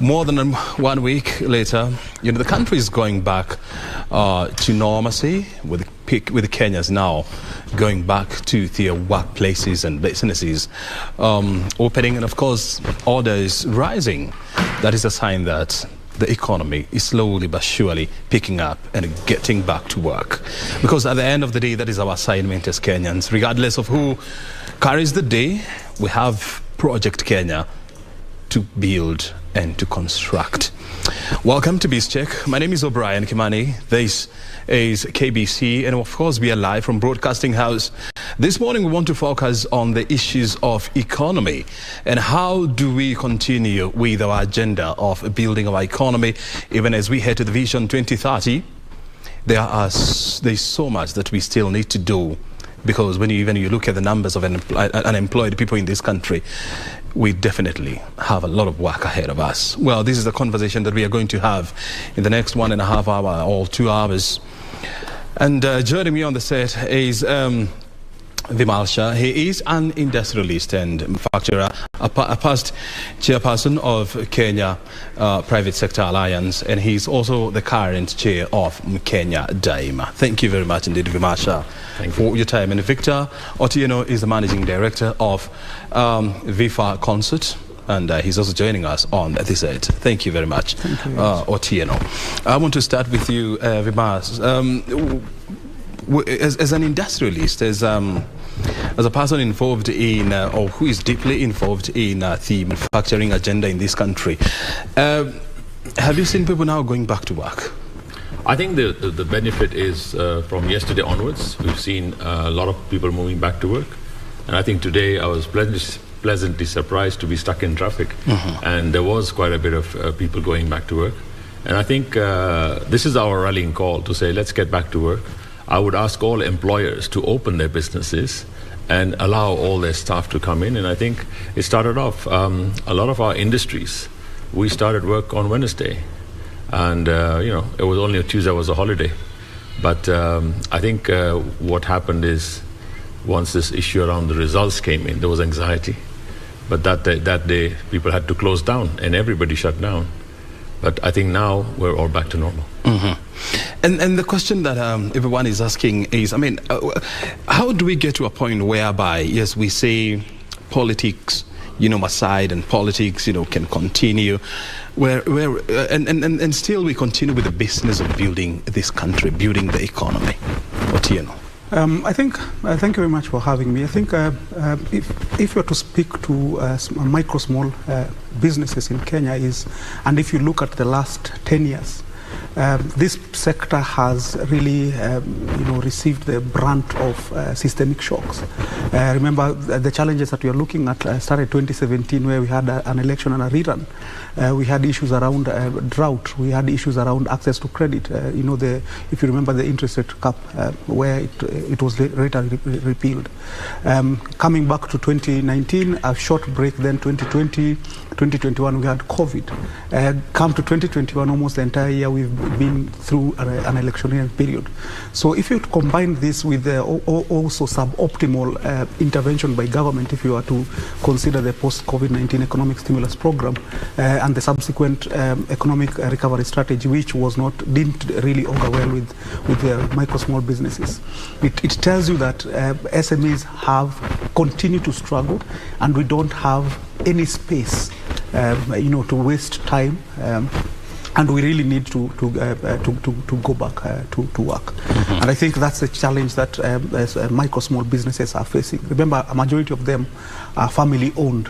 More than 1 week later, the country is going back to normalcy, with Kenyans now going back to their workplaces and businesses opening, and of course, orders rising. That is a sign that the economy is slowly but surely picking up and getting back to work. Because at the end of the day, that is our assignment as Kenyans. Regardless of who carries the day, we have Project Kenya to build and to construct. Welcome to Biz Check. My name is Kimani. This is KBC, and of course we are live from Broadcasting House. This morning we want to focus on the issues of economy and how do we continue with our agenda of building our economy even as we head to the Vision 2030. There's so much that we still need to do, because when you look at the numbers of unemployed people in this country, we definitely have a lot of work ahead of us. Well, this is the conversation that we are going to have in the next 1.5 hours or 2 hours. And joining me on the set is Vimal Shah. He is an industrialist and manufacturer, a past chairperson of Kenya Private Sector Alliance, and he's also the current chair of Mkenya Daima. Thank you very much indeed, Vimal Shah, for your time. And Victor Otieno is the managing director of Viffa Concert, and he's also joining us on this set. Thank you very much, Otieno. I want to start with you, Vimal. As an industrialist, as a person involved in, or who is deeply involved in the manufacturing agenda in this country, have you seen people now going back to work? I think the benefit is from yesterday onwards. We've seen a lot of people moving back to work. And I think today I was pleasantly surprised to be stuck in traffic. And there was quite a bit of people going back to work. And I think this is our rallying call to say, let's get back to work. I would ask all employers to open their businesses and allow all their staff to come in. And I think it started off, a lot of our industries, we started work on Wednesday. And, it was only a Tuesday was a holiday. But I think what happened is once this issue around the results came in, there was anxiety. But that day, people had to close down and everybody shut down. But I think now we're all back to normal. And the question that everyone is asking is, how do we get to a point whereby, yes, we say politics, aside, and politics, can continue, and still we continue with the business of building this country, building the economy? Otieno. Thank you very much for having me. I think if you're to speak to small businesses in Kenya and if you look at the last 10 years, this sector has really, received the brunt of systemic shocks. Remember, the challenges that we are looking at started 2017, where we had an election and a rerun. We had issues around drought. We had issues around access to credit. If you remember the interest rate cap, where it was later repealed. Coming back to 2019, a short break. Then 2020, 2021, we had COVID. Come to 2021, almost the entire year we've been through an electionary period. So if you combine this with also suboptimal intervention by government, if you are to consider the post-COVID-19 economic stimulus program and the subsequent economic recovery strategy, which didn't really augur well with the micro small businesses, it tells you that SMEs have continued to struggle, and we don't have any space, to waste time. And we really need to go back to work. And I think that's the challenge that micro small businesses are facing. Remember, a majority of them are family owned.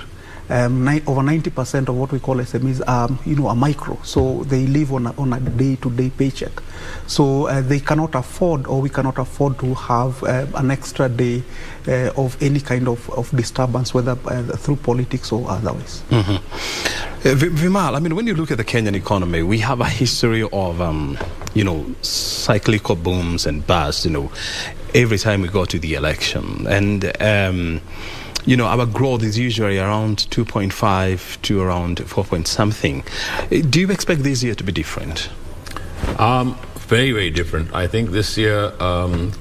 Over 90% of what we call SMEs are micro, so they live on a day-to-day paycheck. So they cannot afford, or we cannot afford, to have an extra day of any kind of disturbance, whether through politics or otherwise. Vimal, when you look at the Kenyan economy, we have a history of, cyclical booms and busts, every time we go to the election. And, our growth is usually around 2.5 to around 4 point something. Do you expect this year to be different? Very, very different. I think this year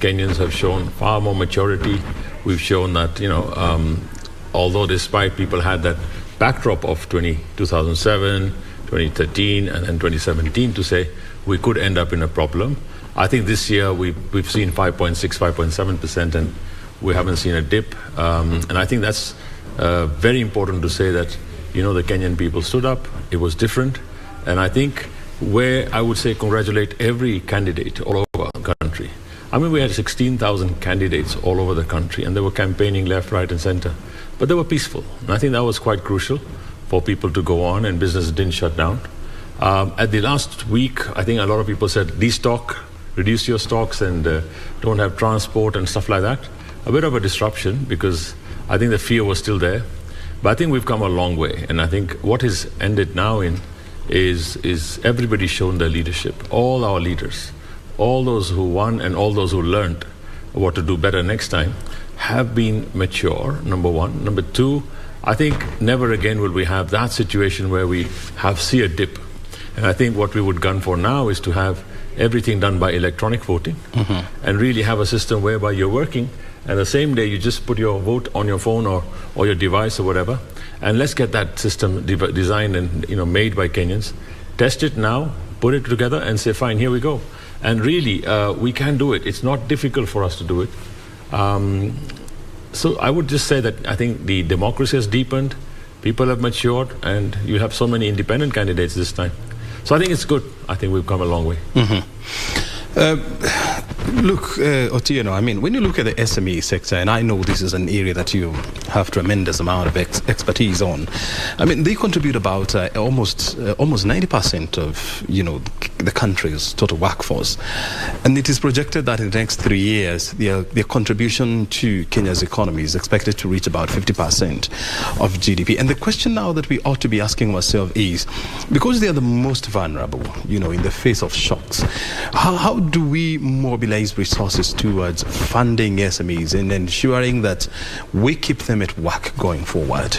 Kenyans have shown far more maturity. We've shown that, although despite people had that backdrop of 2007, 2013, and then 2017 to say we could end up in a problem. I think this year we've seen 5.6, 5.7%, and we haven't seen a dip. And I think that's very important to say that, the Kenyan people stood up. It was different. And I think where I would say congratulate every candidate all over the country. I mean, we had 16,000 candidates all over the country, and they were campaigning left, right, and center. But they were peaceful. And I think that was quite crucial for people to go on, and business didn't shut down. At the last week, I think a lot of people said, destock, reduce your stocks, and don't have transport and stuff like that. A bit of a disruption, because I think the fear was still there. But I think we've come a long way. And I think what is ended now in is everybody's shown their leadership. All our leaders, all those who won and all those who learned what to do better next time, have been mature, number one. Number two, I think never again will we have that situation where we see a dip. And I think what we would gun for now is to have everything done by electronic voting, and really have a system whereby you're working, and the same day you just put your vote on your phone or your device or whatever. And let's get that system designed and made by Kenyans. Test it now, put it together, and say, fine, here we go. And really, we can do it. It's not difficult for us to do it. So I would just say that I think the democracy has deepened, people have matured, and you have so many independent candidates this time. So I think it's good. I think we've come a long way. Look, Otieno, I mean, when you look at the SME sector, and I know this is an area that you have tremendous amount of expertise on, I mean, they contribute about almost 90% of, the country's total workforce. And it is projected that in the next 3 years, their contribution to Kenya's economy is expected to reach about 50% of GDP. And the question now that we ought to be asking ourselves is, because they are the most vulnerable, in the face of shocks, how do we mobilize resources towards funding SMEs and ensuring that we keep them at work going forward?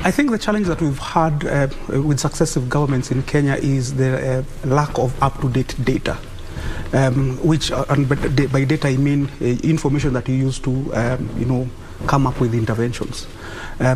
I think the challenge that we've had with successive governments in Kenya is the lack of up-to-date data, which, by data I mean information that you use to, come up with interventions.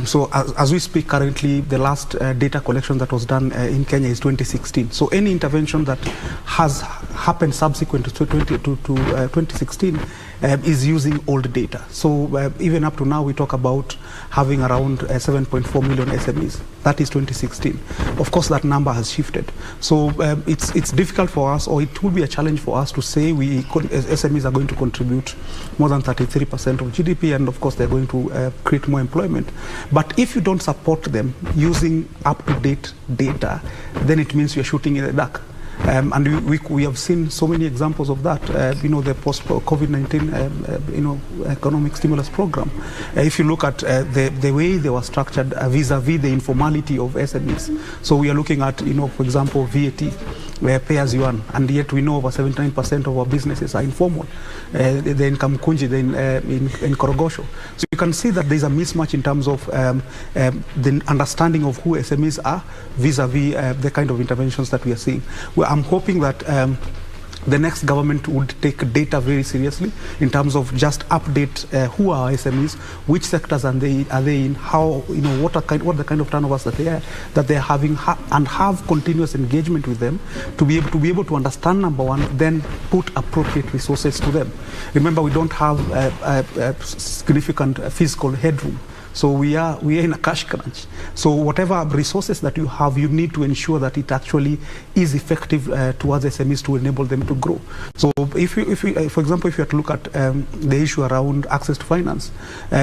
So as we speak currently, the last data collection that was done in Kenya is 2016. So any intervention that has happened subsequent to 2016 is using old data. So even up to now, we talk about having around 7.4 million SMEs. That is 2016. Of course, that number has shifted. So it's difficult for us, or it will be a challenge for us to say SMEs are going to contribute more than 33% of GDP, and of course, they're going to create more employment. But if you don't support them using up-to-date data, then it means you're shooting in the dark. And we have seen so many examples of that. The post-COVID-19 economic stimulus program. If you look at the way they were structured vis-a-vis the informality of SMEs. So we are looking at, for example, VAT, pay as you earn, and yet we know over 79% of our businesses are informal. The income kunji in Korogosho. So you can see that there's a mismatch in terms of the understanding of who SMEs are vis-a-vis the kind of interventions that we are seeing. I'm hoping that the next government would take data very seriously in terms of just update who are SMEs, which sectors are they in, how, what the kind of turnovers that they're having, and have continuous engagement with them to be able to understand, number one, then put appropriate resources to them. Remember, we don't have significant fiscal headroom. So we are in a cash crunch. So whatever resources that you have, you need to ensure that it actually is effective towards SMEs to enable them to grow. So if you, for example, if you have to look at the issue around access to finance,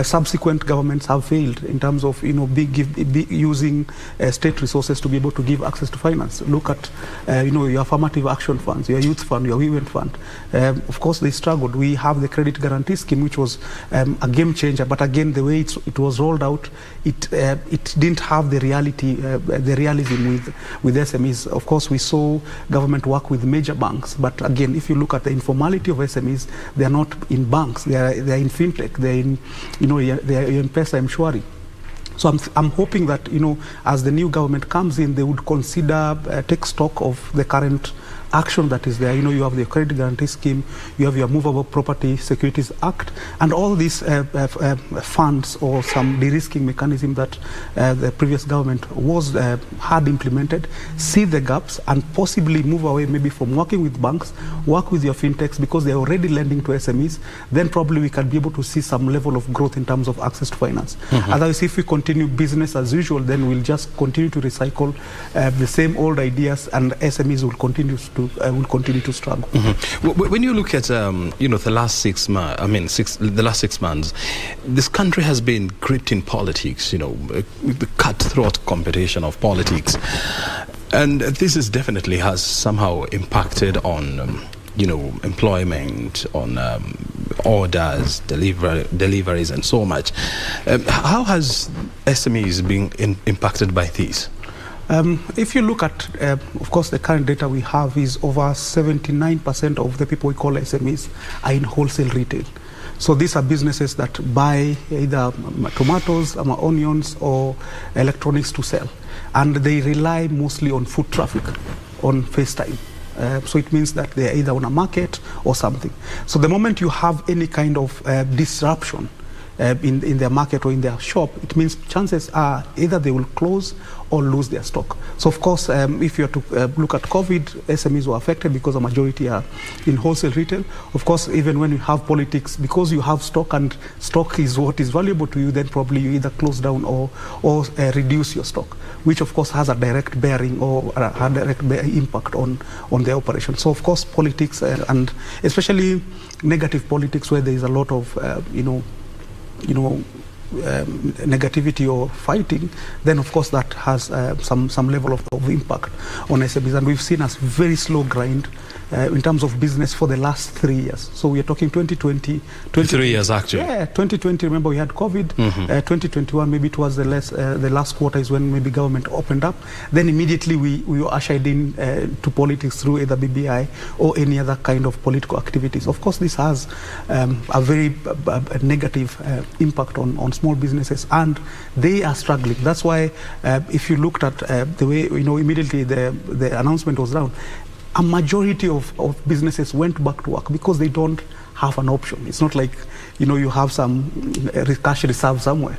subsequent governments have failed in terms of using state resources to be able to give access to finance. Look at your affirmative action funds, your youth fund, your women fund. Of course, they struggled. We have the credit guarantee scheme, which was a game changer. But again, the way it was rolled out, it didn't have the realism with SMEs. Of course, we saw government work with major banks, but again, if you look at the informality of SMEs, they are not in banks, they are in fintech, they are in they are in Pesa Mshwari. So I'm hoping that as the new government comes in, they would consider take stock of the current action that is there. You have the Credit Guarantee Scheme, you have your Movable Property Securities Act, and all these funds or some de-risking mechanism that the previous government had implemented, see the gaps and possibly move away maybe from working with banks, work with your fintechs because they're already lending to SMEs, then probably we can be able to see some level of growth in terms of access to finance. Otherwise, if we continue business as usual, then we'll just continue to recycle the same old ideas, and SMEs will continue to struggle. When you look at the last 6 months, the last 6 months, this country has been gripped in politics. The cutthroat competition of politics, and this definitely has somehow impacted on employment, on orders, deliveries, and so much. How has SMEs been impacted by these? If you look at, of course, the current data we have is over 79% of the people we call SMEs are in wholesale retail. So these are businesses that buy either tomatoes, onions, or electronics to sell. And they rely mostly on foot traffic, on FaceTime. So it means that they're either on a market or something. So the moment you have any kind of disruption in their market or in their shop, it means chances are either they will close or lose their stock. So of course, if you are to look at COVID, SMEs were affected because a majority are in wholesale retail. Of course, even when you have politics, because you have stock and stock is what is valuable to you, then probably you either close down or reduce your stock, which of course has a direct bearing or a direct impact on their operation. So of course, politics and especially negative politics where there is a lot of negativity or fighting, then of course that has some level of impact on SMEs. And we've seen a very slow grind in terms of business for the last 3 years. So we are talking 2020. 3 years actually. Yeah, 2020, remember we had COVID. 2021, maybe it was the last quarter is when maybe government opened up. Then immediately we were ushered in to politics through either BBI or any other kind of political activities. Of course, this has a very negative impact on small businesses, and they are struggling. That's why if you looked at the way, immediately the announcement was down, a majority of businesses went back to work because they don't have an option. It's not like, you have some cash reserve somewhere.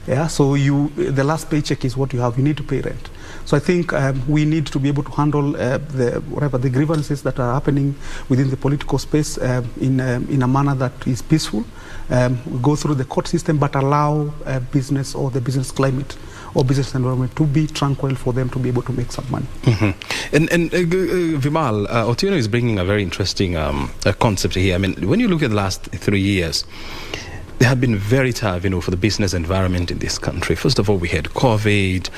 Yeah, so the last paycheck is what you have. You need to pay rent. So I think we need to be able to handle the grievances that are happening within the political space in a manner that is peaceful. We go through the court system, but allow business or the business climate or business environment to be tranquil for them to be able to make some money. And Vimal, Otieno is bringing a very interesting concept here. I mean, when you look at the last 3 years, they have been very tough, for the business environment in this country. First of all, we had COVID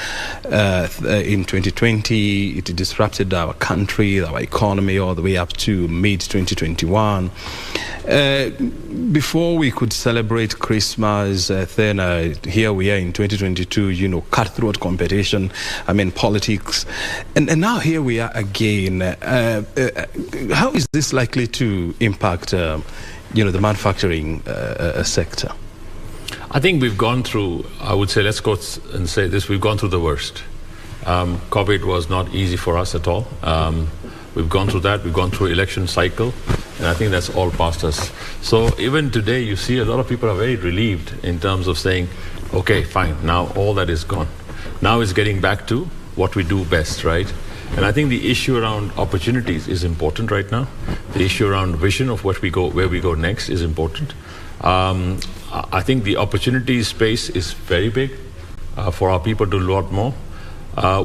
in 2020. It disrupted our country, our economy, all the way up to mid-2021. Before we could celebrate Christmas, then here we are in 2022, cutthroat competition, politics. And now here we are again. How is this likely to impact the manufacturing sector? I think we've gone through, I would say, let's go and say this, we've gone through the worst. COVID was not easy for us at all. We've gone through that, we've gone through election cycle, and I think that's all past us. So even today, you see a lot of people are very relieved in terms of saying, okay, fine, now all that is gone. Now it's getting back to what we do best, right? And I think the issue around opportunities is important right now. The issue around vision of where we go next is important. I think the opportunity space is very big for our people to do a lot more.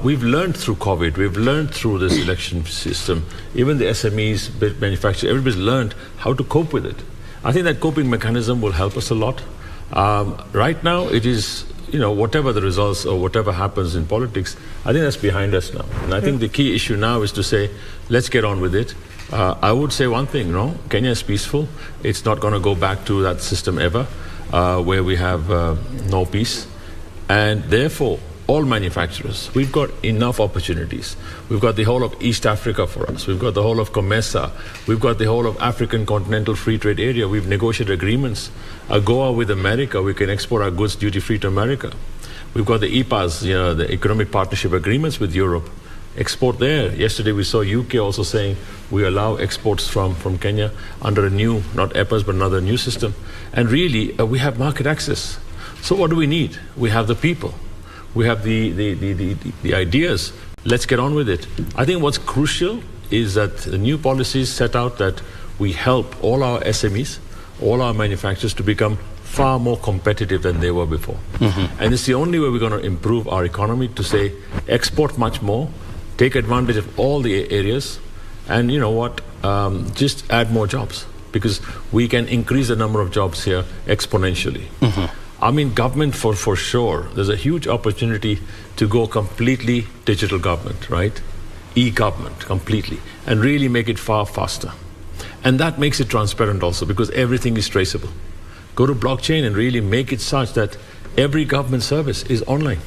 We've learned through COVID, we've learned through this election system, even the SMEs, manufacturers, everybody's learned how to cope with it. I think that coping mechanism will help us a lot. Right now, it is, whatever the results or whatever happens in politics, I think that's behind us now. And I think the key issue now is to say, let's get on with it. I would say one thing, Kenya is peaceful. It's not going to go back to that system ever, where we have no peace. And therefore, all manufacturers, we've got enough opportunities. We've got the whole of East Africa for us. We've got the whole of COMESA. We've got the whole of African Continental Free Trade Area. We've negotiated agreements. AGOA with America, we can export our goods duty-free to America. We've got the EPAs, the Economic Partnership Agreements with Europe. export there. Yesterday we saw UK also saying we allow exports from Kenya under a new, not EPAs, but another new system. And really, we have market access. So what do we need? We have the people. We have the ideas. Let's get on with it. I think what's crucial is that the new policies set out that we help all our SMEs, all our manufacturers to become far more competitive than they were before. And it's the only way we're going to improve our economy, to say export much more, take advantage of all the areas, and you know what, just add more jobs, because we can increase the number of jobs here exponentially. I mean, government for sure, there's a huge opportunity to go completely digital government, right? E-government completely, and really make it far faster. And that makes it transparent also, because everything is traceable. Go to blockchain and really make it such that every government service is online,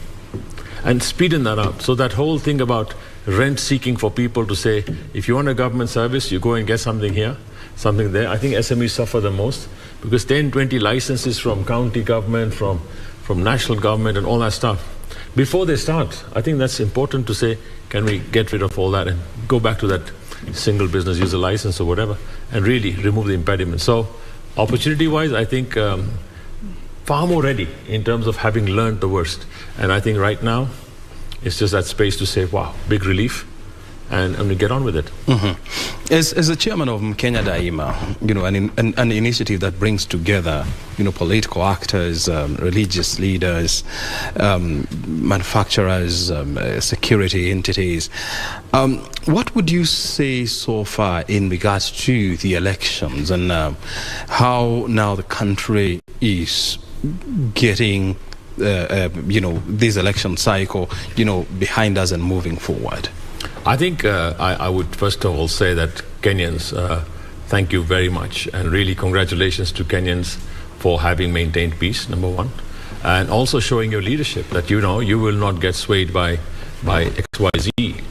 and speeding that up. So that whole thing about rent seeking for people to say, if you want a government service, you go and get something here, something there. I think SMEs suffer the most, because 10, 20 licenses from county government, from national government and all that stuff. Before they start, I think that's important to say, can we get rid of all that and go back to that single business user license or whatever, and really remove the impediment. So opportunity-wise, I think far more ready in terms of having learned the worst. And I think right now, it's just that space to say, wow, big relief, and we get on with it. As the chairman of Mkenya Daima, you know, an initiative that brings together, you know, political actors, religious leaders, manufacturers, security entities, what would you say so far in regards to the elections, and how now the country is getting you know, this election cycle, you know, behind us and moving forward? I think I would first of all say that Kenyans, thank you very much, and really congratulations to Kenyans for having maintained peace, number one, and also showing your leadership that, you know, you will not get swayed by XYZ.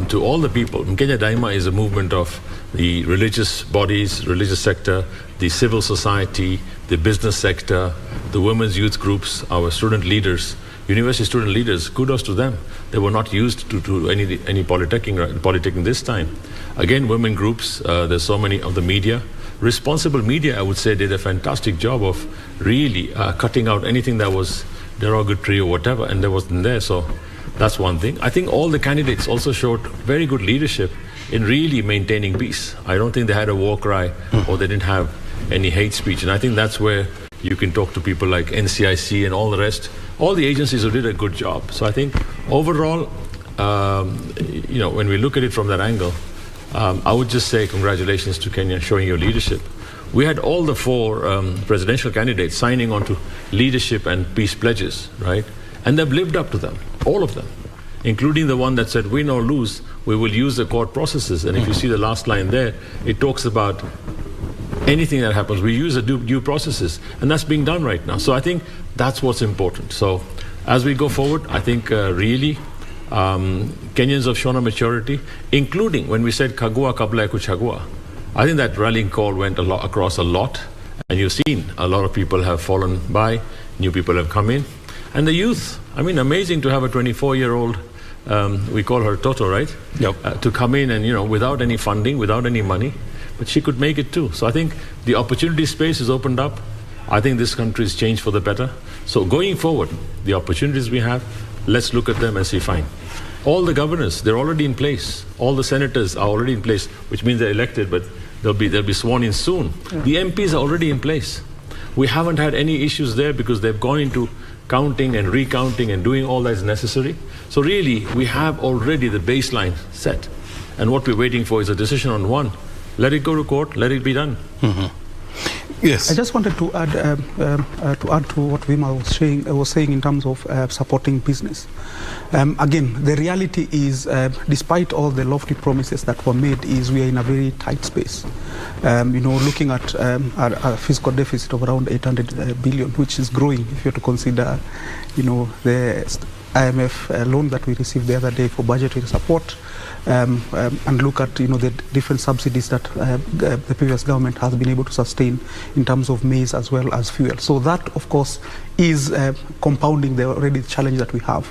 To all the people, Mkenya Daima is a movement of the religious bodies, religious sector, the civil society, the business sector, the women's youth groups, our student leaders, university student leaders. Kudos to them. They were not used to any politicking this time. Again, women groups, there's so many of the media. Responsible media, I would say, did a fantastic job of really cutting out anything that was derogatory or whatever, and there wasn't there. So that's one thing. I think all the candidates also showed very good leadership in really maintaining peace. I don't think they had a war cry or they didn't have any hate speech. And I think that's where you can talk to people like NCIC and all the rest, all the agencies who did a good job. So I think overall, you know, when we look at it from that angle, I would just say congratulations to Kenya showing your leadership. We had all the four presidential candidates signing on to leadership and peace pledges, right? And they've lived up to them, all of them, including the one that said, win or lose, we will use the court processes. And if you see the last line there, it talks about anything that happens, we use the due processes. And that's being done right now. So I think that's what's important. So as we go forward, I think really Kenyans have shown a maturity, including when we said Kagua kabla ya kuchagua. I think that rallying call went across a lot. And you've seen a lot of people have fallen by, new people have come in. And the youth, I mean, amazing to have a 24-year-old, we call her Toto, right? Yep. To come in and, you know, without any funding, without any money, but she could make it too. So I think the opportunity space is opened up. I think this country has changed for the better. So going forward, the opportunities we have, let's look at them and say, fine. All the governors, they're already in place. All the senators are already in place, which means they're elected, but they'll be sworn in soon. Yeah. The MPs are already in place. We haven't had any issues there because they've gone into counting and recounting and doing all that is necessary. So really, we have already the baseline set. And what we're waiting for is a decision on one. Let it go to court, let it be done. Yes. I just wanted to add to what Vimal was saying in terms of supporting business. Again, the reality is, despite all the lofty promises that were made, is we are in a very tight space. You know, looking at our fiscal deficit of around 800 billion, which is growing if you have to consider, you know, the IMF loan that we received the other day for budgetary support, and look at the different subsidies that the previous government has been able to sustain in terms of maize as well as fuel. So that, of course, is compounding the already challenge that we have.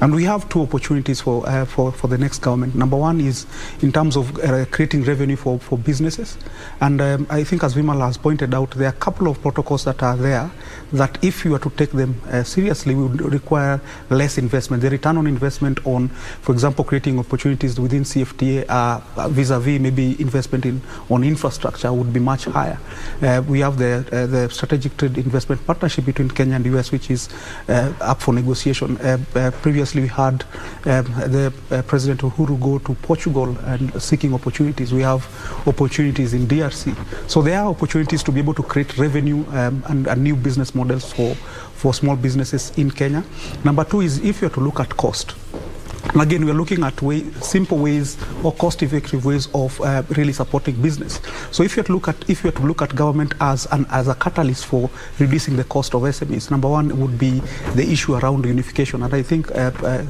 And we have two opportunities for the next government. Number one is in terms of creating revenue for businesses. And I think, as Vimal has pointed out, there are a couple of protocols that are there that, if you were to take them seriously, would require less investment. The return on investment on, for example, creating opportunities within CFTA vis-a-vis maybe investment on infrastructure would be much higher. We have the Strategic Trade Investment Partnership between Kenya and the US, which is up for negotiation. Previously, we had the President Uhuru go to Portugal and seeking opportunities. We have opportunities in DRC. So there are opportunities to be able to create revenue and new business models for small businesses in Kenya. Number two is, if you're to look at cost. And again, we are looking at simple ways or cost-effective ways of really supporting business. So if you are to look at government as a catalyst for reducing the cost of SMEs, number one would be the issue around unification. And I think the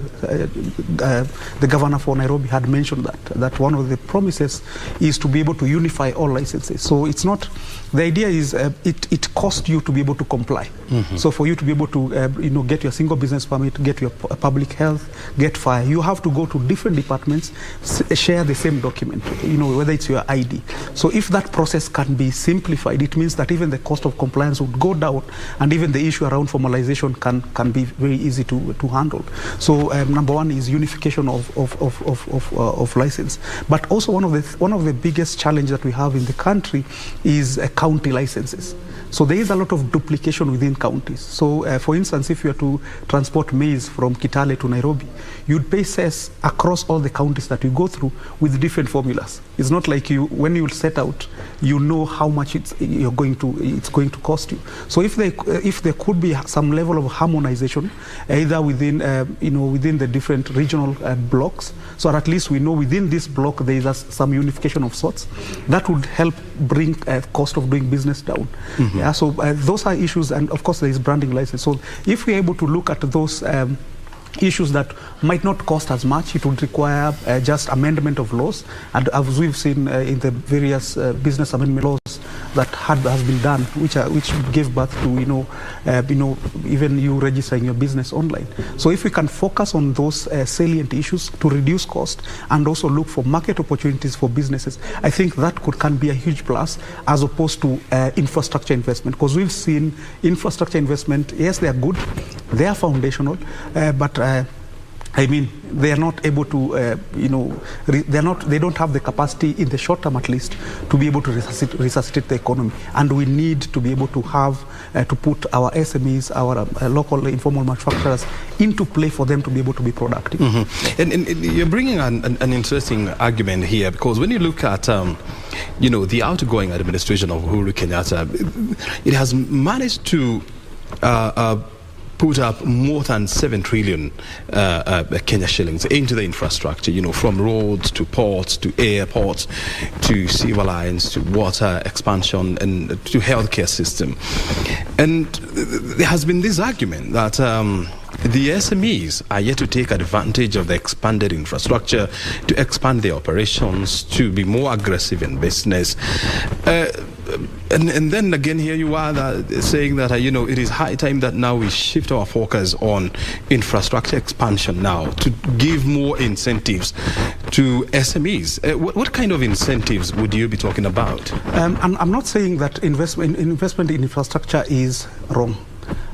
governor for Nairobi had mentioned that one of the promises is to be able to unify all licenses. So it's not, the idea is it costs you to be able to comply. So for you to be able to get your single business permit, get your public health, get fire, you have to go to different departments, share the same document, whether it's your ID. So if that process can be simplified, it means that even the cost of compliance would go down, and even the issue around formalization can be very easy to handle. So number one is unification of license. But also one of the biggest challenges that we have in the country is county licenses. So there is a lot of duplication within counties. So for instance, if you are to transport maize from Kitale to Nairobi, you'd pay cess across all the counties that you go through with different formulas. It's not like when you set out, how much it's going to cost you. So if there could be some level of harmonization, either within within the different regional blocks, so at least we know within this block there is some unification of sorts, that would help bring cost of doing business down. Yeah, so those are issues, and of course there is branding license. So if we're able to look at those issues that might not cost as much, it would require just amendment of laws, and as we've seen in the various business amendment laws that has been done, which gave birth to even you registering your business online. So if we can focus on those salient issues to reduce cost and also look for market opportunities for businesses, I think that can be a huge plus, as opposed to infrastructure investment, because we've seen infrastructure investment, yes, they are good, they are foundational, but they are not able to, they don't have the capacity in the short term, at least, to be able to resuscitate the economy. And we need to be able to have, to put our SMEs, our local informal manufacturers into play for them to be able to be productive. And you're bringing an interesting argument here, because when you look at, the outgoing administration of Uhuru Kenyatta, it has managed to put up more than 7 trillion Kenya shillings into the infrastructure, from roads to ports to airports to civil lines to water expansion and to healthcare system. And there has been this argument that the SMEs are yet to take advantage of the expanded infrastructure to expand their operations, to be more aggressive in business. And then again, here you are saying that, it is high time that now we shift our focus on infrastructure expansion now to give more incentives to SMEs. What kind of incentives would you be talking about? I'm not saying that investment in infrastructure is wrong.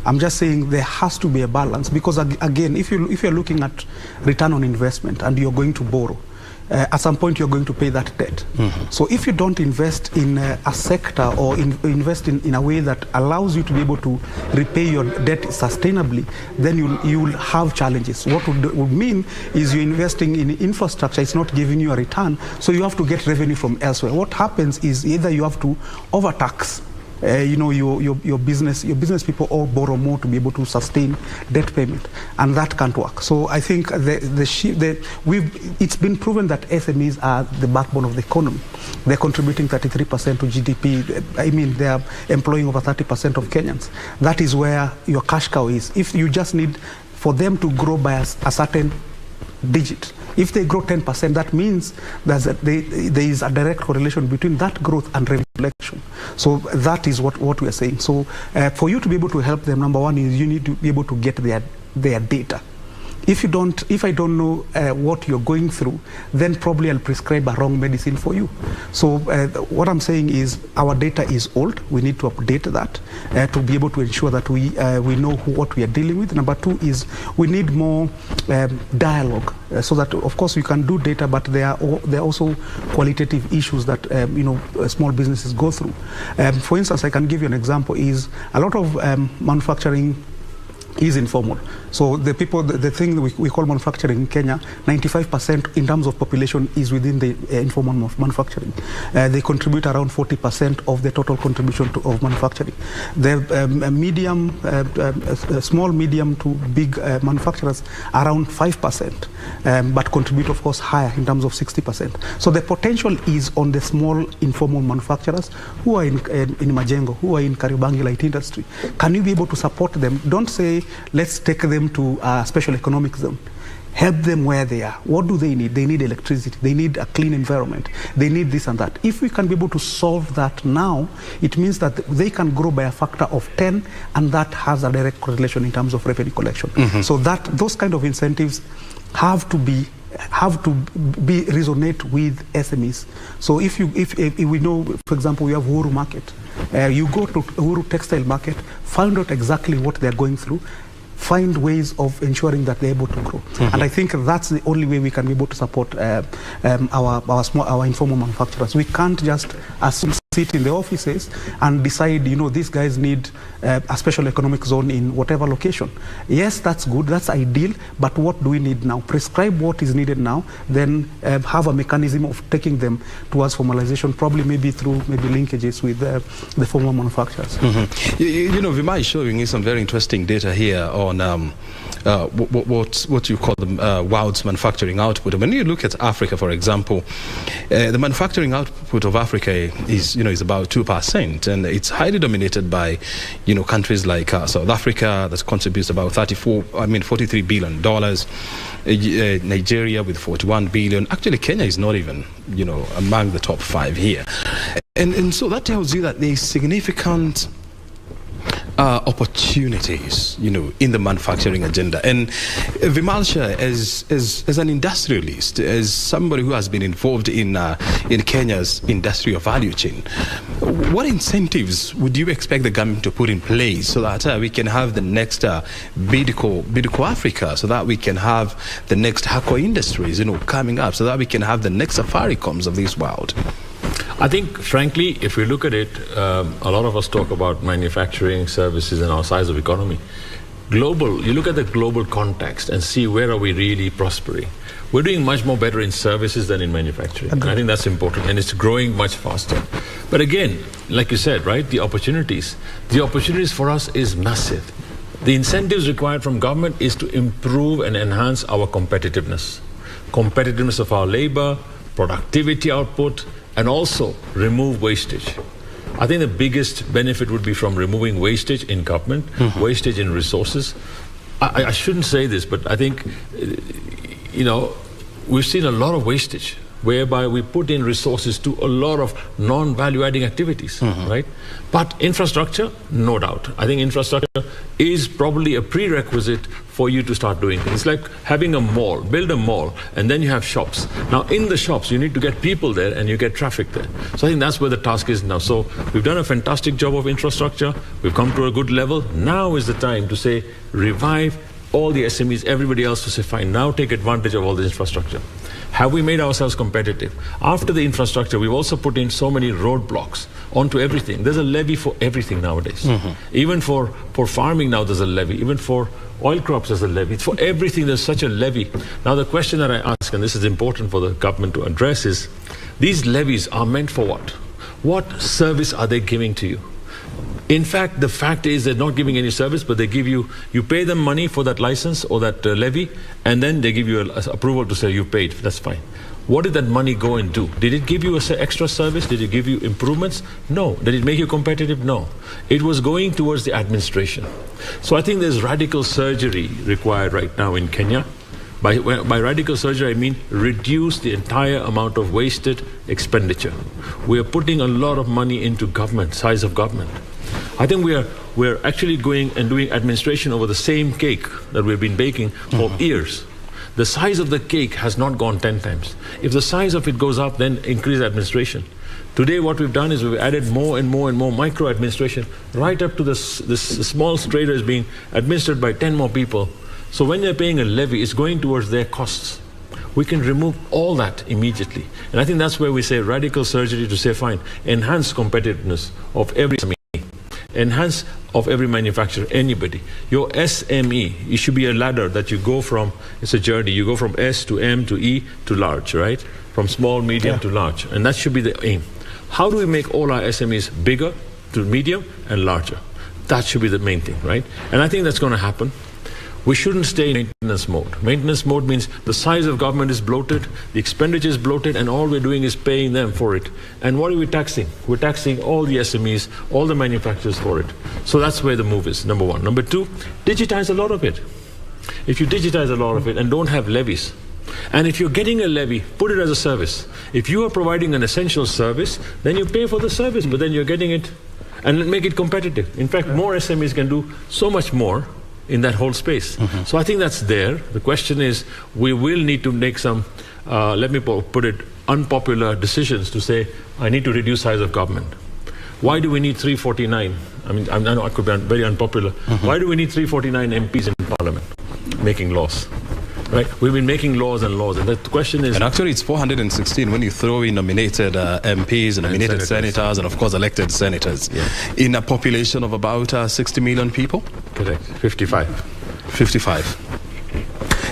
I'm just saying there has to be a balance, because again, if you're looking at return on investment and you're going to borrow, at some point you're going to pay that debt. So if you don't invest in a sector or invest in a way that allows you to be able to repay your debt sustainably, then you'll have challenges. What would mean is you're investing in infrastructure, it's not giving you a return, so you have to get revenue from elsewhere. What happens is either you have to overtax your business people all borrow more to be able to sustain debt payment, and that can't work. So I think it's been proven that SMEs are the backbone of the economy. They're contributing 33% to GDP. They are employing over 30% of Kenyans. That is where your cash cow is. If you just need for them to grow by a certain digit. If they grow 10%, that means there is a direct correlation between that growth and revenue collection. So that is what we are saying. So for you to be able to help them, number one is you need to be able to get their data. If I don't know what you're going through, then probably I'll prescribe a wrong medicine for you. So what I'm saying is our data is old. We need to update that to be able to ensure that we know what we are dealing with. Number two is we need more dialogue so that, of course, we can do data, but there are also qualitative issues that small businesses go through. For instance, I can give you an example. Is a lot of manufacturing is informal. So the thing we call manufacturing in Kenya, 95% in terms of population is within the informal manufacturing. They contribute around 40% of the total contribution of manufacturing. The small, medium to big manufacturers around 5%, but contribute, of course, higher in terms of 60%. So the potential is on the small informal manufacturers who are in Majengo, who are in Kariobangi light industry. Can you be able to support them? Don't say, let's take them to a special economic zone. Help them where they are. What do they need? They need electricity. They need a clean environment. They need this and that. If we can be able to solve that now, it means that they can grow by a factor of 10, and that has a direct correlation in terms of revenue collection. So those kind of incentives have to resonate with SMEs. So if we know, for example, we have Uhuru Market. You go to Uhuru Textile Market, find out exactly what they're going through, find ways of ensuring that they're able to grow. And I think that's the only way we can be able to support our informal manufacturers. We can't just sit in the offices and decide, these guys need a special economic zone in whatever location. Yes, that's good, that's ideal, but what do we need now? Prescribe what is needed now, then have a mechanism of taking them towards formalization, probably maybe through linkages with the formal manufacturers. Vimal is showing you some very interesting data here on what you call the world's manufacturing output. When you look at Africa, for example, the manufacturing output of Africa is about 2%, and it's highly dominated by countries like South Africa, that contributes about $43 billion. Nigeria with 41 billion. Actually, Kenya is not even among the top 5 here, and so that tells you that there is significant opportunities, in the manufacturing agenda. And Vimal Shah, as an industrialist, as somebody who has been involved in Kenya's industrial value chain, what incentives would you expect the government to put in place so that we can have the next Bidco Africa, so that we can have the next Hako Industries, coming up, so that we can have the next Safaricoms of this world? I think, frankly, if we look at it, a lot of us talk about manufacturing, services, and our size of economy. You look at the global context and see where are we really prospering. We're doing much more better in services than in manufacturing. And I think that's important, and it's growing much faster. But again, like you said, right, the opportunities for us is massive. The incentives required from government is to improve and enhance our competitiveness of our labor, productivity output, and also remove wastage. I think the biggest benefit would be from removing wastage in government, wastage in resources. I shouldn't say this, but I think, we've seen a lot of wastage, whereby we put in resources to a lot of non-value-adding activities, right? But infrastructure, no doubt. I think infrastructure is probably a prerequisite for you to start doing things. It's like having a mall, build a mall, and then you have shops. Now, in the shops, you need to get people there and you get traffic there. So I think that's where the task is now. So we've done a fantastic job of infrastructure. We've come to a good level. Now is the time to say, revive all the SMEs, everybody else, to say, fine, now take advantage of all this infrastructure. Have we made ourselves competitive? After the infrastructure, we've also put in so many roadblocks onto everything. There's a levy for everything nowadays. Even for farming now, there's a levy. Even for oil crops, there's a levy. For everything, there's such a levy. Now, the question that I ask, and this is important for the government to address, is these levies are meant for what? What service are they giving to you? In fact, the fact is they're not giving any service, but they give you pay them money for that license or that levy, and then they give you approval to say you paid. That's fine. What did that money go and do? Did it give you an extra service? Did it give you improvements? No. Did it make you competitive? No. It was going towards the administration. So I think there's radical surgery required right now in Kenya. By radical surgery, I mean reduce the entire amount of wasted expenditure. We are putting a lot of money into government, size of government. I think we're actually going and doing administration over the same cake that we've been baking for years. The size of the cake has not gone 10 times. If the size of it goes up, then increase administration. Today what we've done is we've added more and more and more micro administration right up to this small trader is being administered by 10 more people. So when they're paying a levy, it's going towards their costs. We can remove all that immediately. And I think that's where we say radical surgery to say, fine, enhance competitiveness of every SME, enhance of every manufacturer, anybody. Your SME, it should be a ladder that you go from, it's a journey, you go from S to M to E to large, right? From small, medium to large. And that should be the aim. How do we make all our SMEs bigger to medium and larger? That should be the main thing, right? And I think that's going to happen. We shouldn't stay in maintenance mode. Maintenance mode means the size of government is bloated, the expenditure is bloated, and all we're doing is paying them for it. And what are we taxing? We're taxing all the SMEs, all the manufacturers for it. So that's where the move is, number one. Number two, digitize a lot of it. If you digitize a lot of it and don't have levies, and if you're getting a levy, put it as a service. If you are providing an essential service, then you pay for the service, but then you're getting it and make it competitive. In fact, more SMEs can do so much more in that whole space. So I think that's there. The question is, we will need to make some, let me put it, unpopular decisions to say, I need to reduce size of government. Why do we need 349? I mean, I know I could be very unpopular. Why do we need 349 MPs in parliament making laws? Right? We've been making laws and laws, and the question is... And actually it's 416 when you throw in nominated MPs, and nominated senators, and of course elected senators, in a population of about 60 million people? Correct, 55. 55.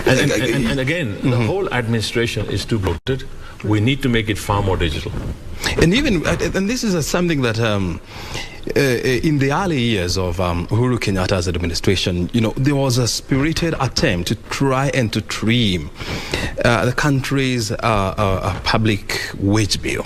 And again, the whole administration is too bloated. We need to make it far more digital. And even, and this is something that in the early years of Uhuru Kenyatta's administration, you know, there was a spirited attempt to try and to trim the country's public wage bill.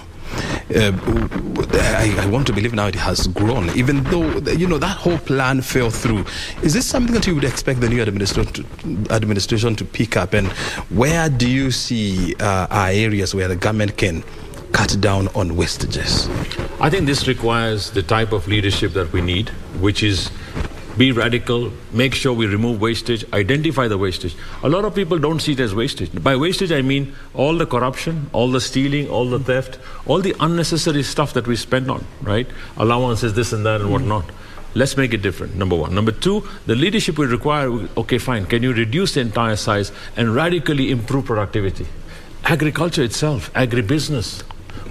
I want to believe now it has grown, even though, you know, that whole plan fell through. Is this something that you would expect the new administration to pick up? And where do you see are areas where the government can cut down on wastages? I think this requires the type of leadership that we need, which is be radical, make sure we remove wastage, identify the wastage. A lot of people don't see it as wastage. By wastage, I mean all the corruption, all the stealing, all the theft, all the unnecessary stuff that we spend on, right? Allowances, this and that and whatnot. Let's make it different, number one. Number two, the leadership will require, okay, fine, can you reduce the entire size and radically improve productivity? Agriculture itself, agribusiness.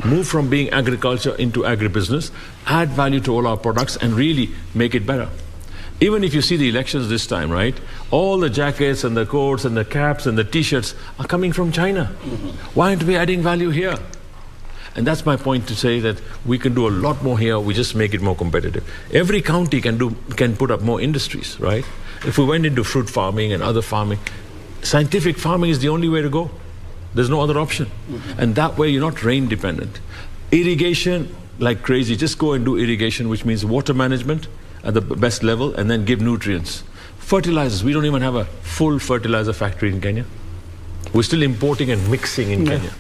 Move from being agriculture into agribusiness, add value to all our products and really make it better. Even if you see the elections this time, right? All the jackets and the coats and the caps and the t-shirts are coming from China. Why aren't we adding value here? And that's my point to say that we can do a lot more here. We just make it more competitive. Every county can put up more industries, right? If we went into fruit farming and other farming, scientific farming is the only way to go. There's no other option. And that way you're not rain dependent. Irrigation, like crazy, just go and do irrigation, which means water management at the best level, and then give nutrients. Fertilizers, we don't even have a full fertilizer factory in Kenya. We're still importing and mixing in Kenya,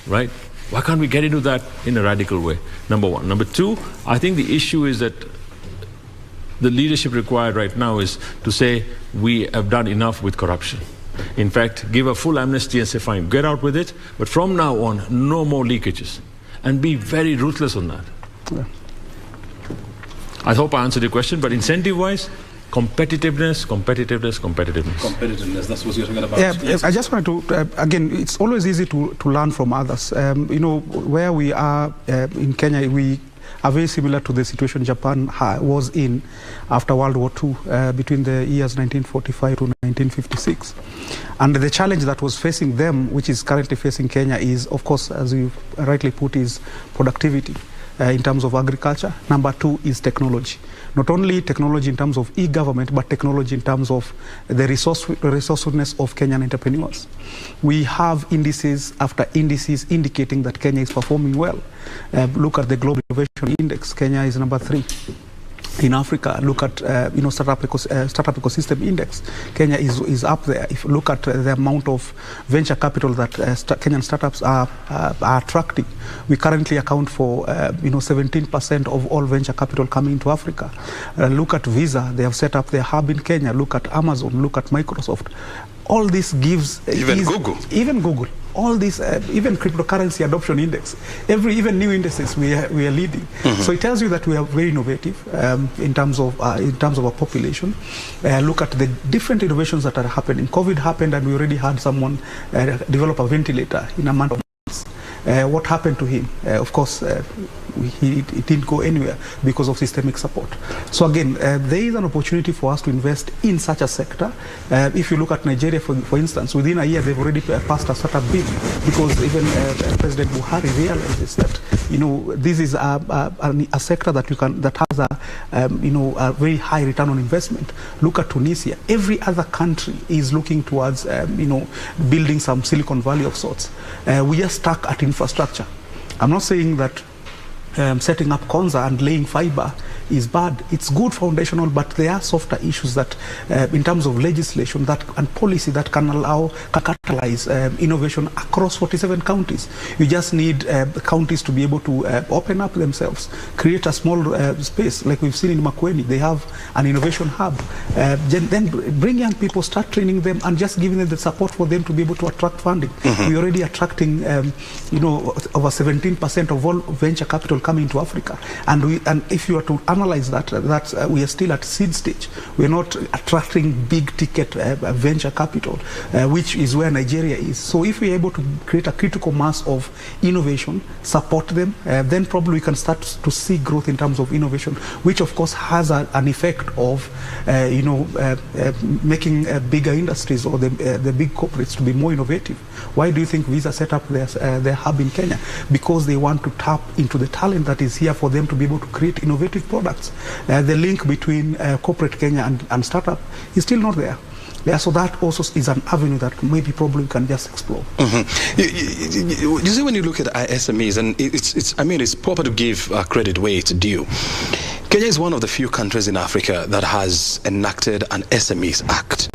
right? Why can't we get into that in a radical way? Number one. Number two, I think the issue is that the leadership required right now is to say we have done enough with corruption. In fact, give a full amnesty and say, fine, get out with it, but from now on, no more leakages. And be very ruthless on that. Yeah. I hope I answered your question, but incentive-wise, competitiveness. Competitiveness, that's what you're talking about. Yeah, yes. I just want to, again, it's always easy to learn from others. You know, where we are in Kenya, we are very similar to the situation Japan was in after World War II, between the years 1945 to 1956. And the challenge that was facing them, which is currently facing Kenya, is, of course, as you rightly put, is productivity in terms of agriculture. Number two is technology. Not only technology in terms of e-government, but technology in terms of the resourcefulness of Kenyan entrepreneurs. We have indices after indices indicating that Kenya is performing well. Look at the Global Innovation Index. Kenya is number 3. In Africa, look at startup ecosystem index. Kenya is up there. If you look at the amount of venture capital that Kenyan startups are attracting, we currently account for 17% of all venture capital coming into Africa. Look at Visa; they have set up their hub in Kenya. Look at Amazon. Look at Microsoft. All this gives even Google. All this, even cryptocurrency adoption index, even new indices we are leading. So it tells you that we are very innovative in terms of our population. Look at the different innovations that are happening. COVID happened, and we already had someone develop a ventilator in a month of months. What happened to him? Of course, it didn't go anywhere because of systemic support. So again, there is an opportunity for us to invest in such a sector. If you look at Nigeria, for instance, within a year they've already passed a startup bill, because even President Buhari realizes that this is a sector that has a very high return on investment. Look at Tunisia. Every other country is looking towards building some Silicon Valley of sorts. We are stuck at infrastructure. I'm not saying that setting up Konza and laying fiber is bad. It's good foundational, but there are softer issues that in terms of legislation and policy that can catalyze innovation across 47 counties. You just need counties to be able to open up themselves, create a small space like we've seen in Makueni. They have an innovation hub. Then bring young people, start training them, and just giving them the support for them to be able to attract funding. We're already attracting over 17% of all venture capital coming to Africa, and if you are to analyze that we are still at seed stage. We are not attracting big ticket venture capital, which is where Nigeria is. So if we are able to create a critical mass of innovation, support them, then probably we can start to see growth in terms of innovation, which of course has an effect of making bigger industries or the big corporates to be more innovative. Why do you think Visa set up their hub in Kenya? Because they want to tap into the talent that is here for them to be able to create innovative products. The link between corporate Kenya and startup is still not there. Yeah, so that also is an avenue that maybe probably we can just explore. You see, when you look at SMEs, and it's proper to give credit where it's due. Kenya is one of the few countries in Africa that has enacted an SMEs Act.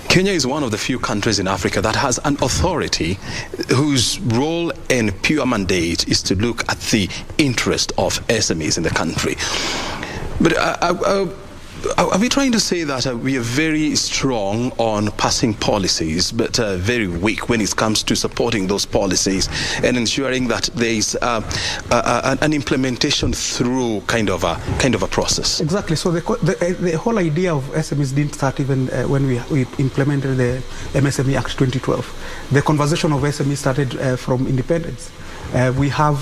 Kenya is one of the few countries in Africa that has an authority whose role and pure mandate is to look at the interest of SMEs in the country. But are we trying to say that we are very strong on passing policies, but very weak when it comes to supporting those policies and ensuring that there is an implementation through kind of a process? Exactly. So the whole idea of SMEs didn't start even when we implemented the MSME Act 2012. The conversation of SMEs started from independence. They had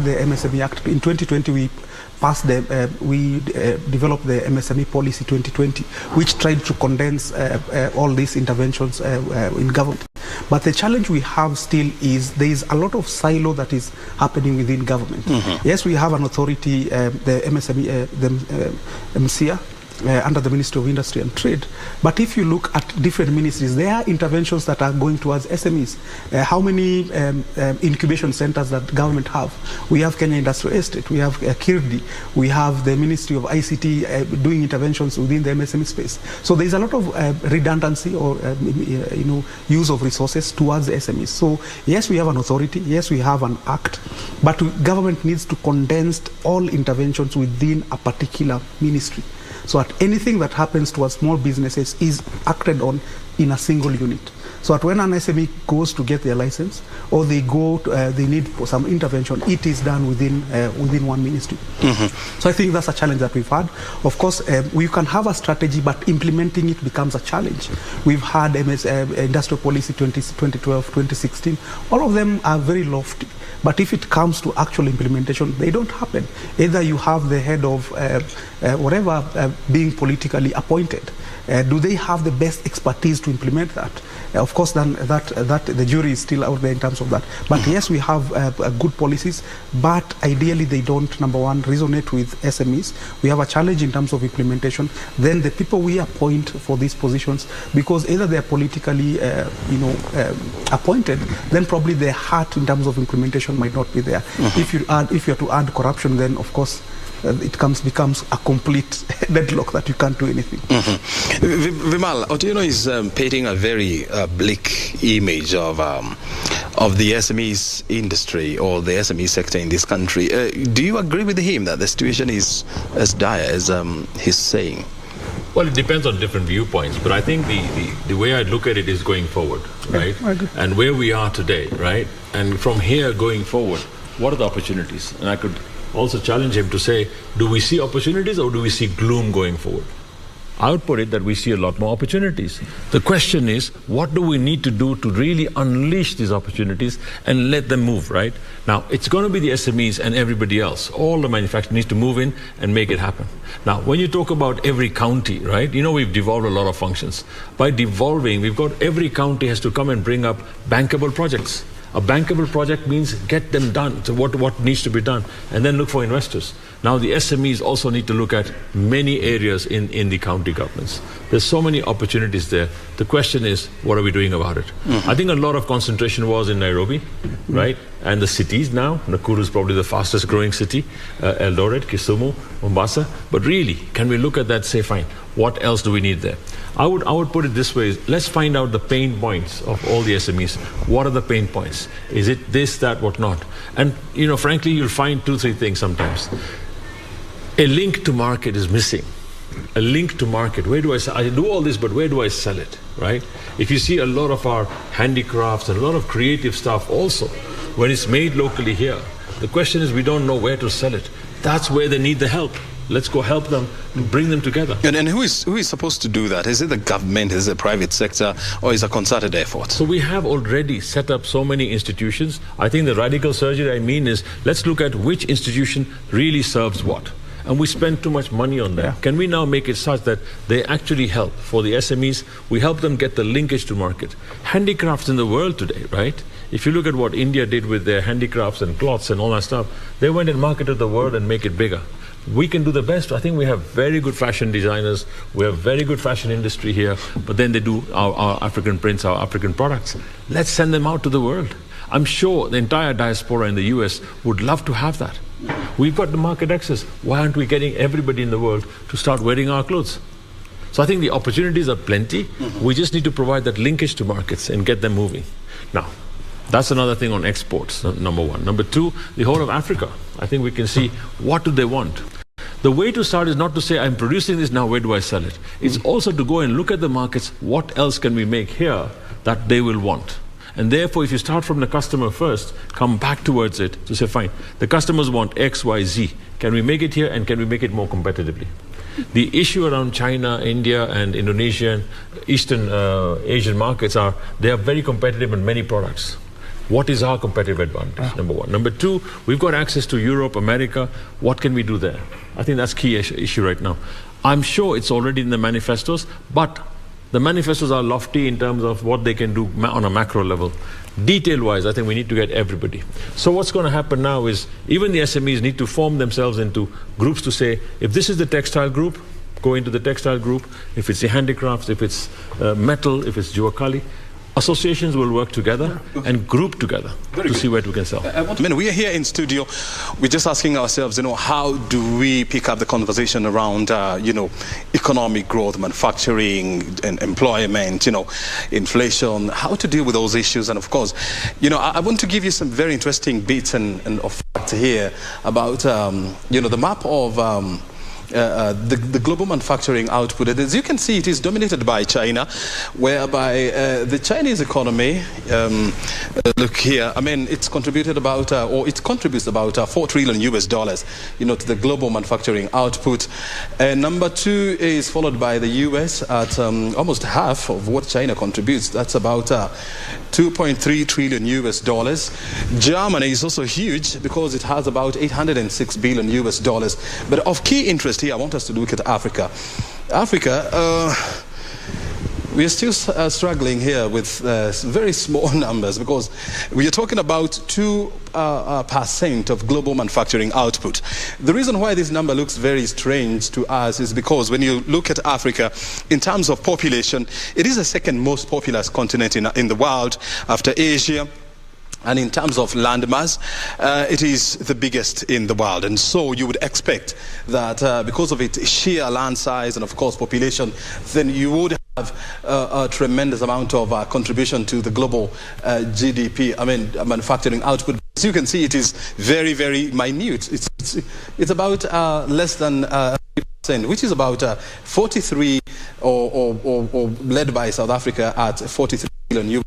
the MSME Act in 2020. We developed the MSME Policy 2020, which tried to condense all these interventions in government. But the challenge we have still is there is a lot of silo that is happening within government. Yes, we have an authority, the MSME, MCA, under the Ministry of Industry and Trade. But if you look at different ministries, there are interventions that are going towards SMEs. How many incubation centers that government have? We have Kenya Industrial Estate, we have KIRDI, we have the Ministry of ICT doing interventions within the MSME space. So there is a lot of redundancy or use of resources towards the SMEs. So yes, we have an authority, yes, we have an act, but government needs to condense all interventions within a particular ministry. So that anything that happens towards small businesses is acted on in a single unit. So that when an SME goes to get their license, or they need some intervention, it is done within one ministry. So I think that's a challenge that we've had. Of course, we can have a strategy, but implementing it becomes a challenge. We've had Industrial Policy 2012, 2016. All of them are very lofty. But if it comes to actual implementation, they don't happen. Either you have the head of being politically appointed. Do they have the best expertise to implement that? Of course, then that the jury is still out there in terms of that. But yes, we have good policies, but ideally they don't, number one, resonate with SMEs. We have a challenge in terms of implementation. Then the people we appoint for these positions, because either they are politically, appointed, then probably their heart in terms of implementation might not be there. If you are to add corruption, then of course it becomes a complete deadlock that you can't do anything. Vimal, Otieno is painting a very bleak image of the SMEs industry or the SME sector in this country. Do you agree with him that the situation is as dire as he's saying? Well, it depends on different viewpoints, but I think the way I look at it is going forward, right? And where we are today, right? And from here going forward, what are the opportunities? And I could also challenge him to say, do we see opportunities or do we see gloom going forward? I would put it that we see a lot more opportunities. The question is, what do we need to do to really unleash these opportunities and let them move, right? Now, it's going to be the SMEs and everybody else. All the manufacturers need to move in and make it happen. Now, when you talk about every county, right, we've devolved a lot of functions. By devolving, we've got every county has to come and bring up bankable projects. A bankable project means get them done, so what needs to be done, and then look for investors. Now the SMEs also need to look at many areas in the county governments. There's so many opportunities there. The question is, what are we doing about it? I think a lot of concentration was in Nairobi, right? And the cities now, Nakuru is probably the fastest growing city, Eldoret, Kisumu, Mombasa. But really, can we look at that and say, fine, what else do we need there? I would put it this way, let's find out the pain points of all the SMEs. What are the pain points? Is it this, that, what not? And, frankly, you'll find 2-3 things sometimes. A link to market is missing. A link to market. Where do I sell? I do all this, but where do I sell it, right? If you see a lot of our handicrafts and a lot of creative stuff also, when it's made locally here, the question is we don't know where to sell it. That's where they need the help. Let's go help them to bring them together. And who is supposed to do that? Is it the government, is it the private sector, or is it a concerted effort? So we have already set up so many institutions. I think the radical surgery I mean is, let's look at which institution really serves what. And we spend too much money on that. Yeah. Can we now make it such that they actually help? For the SMEs, we help them get the linkage to market. Handicrafts in the world today, right? If you look at what India did with their handicrafts and cloths and all that stuff, they went and marketed the world and make it bigger. We can do the best. I think we have very good fashion designers. We have very good fashion industry here. But then they do our African prints, our African products. Let's send them out to the world. I'm sure the entire diaspora in the US would love to have that. We've got the market access. Why aren't we getting everybody in the world to start wearing our clothes? So I think the opportunities are plenty. We just need to provide that linkage to markets and get them moving. Now, that's another thing on exports, number one. Number two, the whole of Africa. I think we can see what do they want. The way to start is not to say, I'm producing this, now where do I sell it? It's also to go and look at the markets, what else can we make here that they will want? And therefore, if you start from the customer first, come back towards it to say, fine, the customers want X, Y, Z. Can we make it here and can we make it more competitively? The issue around China, India and Indonesia and Eastern Asian markets are, they are very competitive in many products. What is our competitive advantage, number one? Number two, we've got access to Europe, America. What can we do there? I think that's key issue right now. I'm sure it's already in the manifestos, but the manifestos are lofty in terms of what they can do on a macro level. Detail-wise, I think we need to get everybody. So what's going to happen now is even the SMEs need to form themselves into groups to say, if this is the textile group, go into the textile group. If it's the handicrafts, if it's metal, if it's juakali, associations will work together and group together to see where we can sell. We are here in studio. We're just asking ourselves, how do we pick up the conversation around, economic growth, manufacturing, and employment, inflation, how to deal with those issues. And of course, I want to give you some very interesting bits and of fact here about, the map of the global manufacturing output. As you can see, it is dominated by China, whereby the Chinese economy, look here, it's contributed about, or it contributes about $4 trillion US, to the global manufacturing output. Number two is followed by the US at almost half of what China contributes. That's about $2.3 trillion US. Germany is also huge because it has about $806 billion US. But of key interest here, I want us to look at Africa. Africa, We are still struggling here with very small numbers because we are talking about 2% of global manufacturing output. The reason why this number looks very strange to us is because when you look at Africa, in terms of population, it is the second most populous continent in the world after Asia. And in terms of land mass, it is the biggest in the world. And so you would expect that because of its sheer land size and, of course, population, then you would have a tremendous amount of contribution to the global GDP, manufacturing output. As you can see, it is very, very minute. It's about less than 3%, which is about 43, or led by South Africa at 43 billion dollars.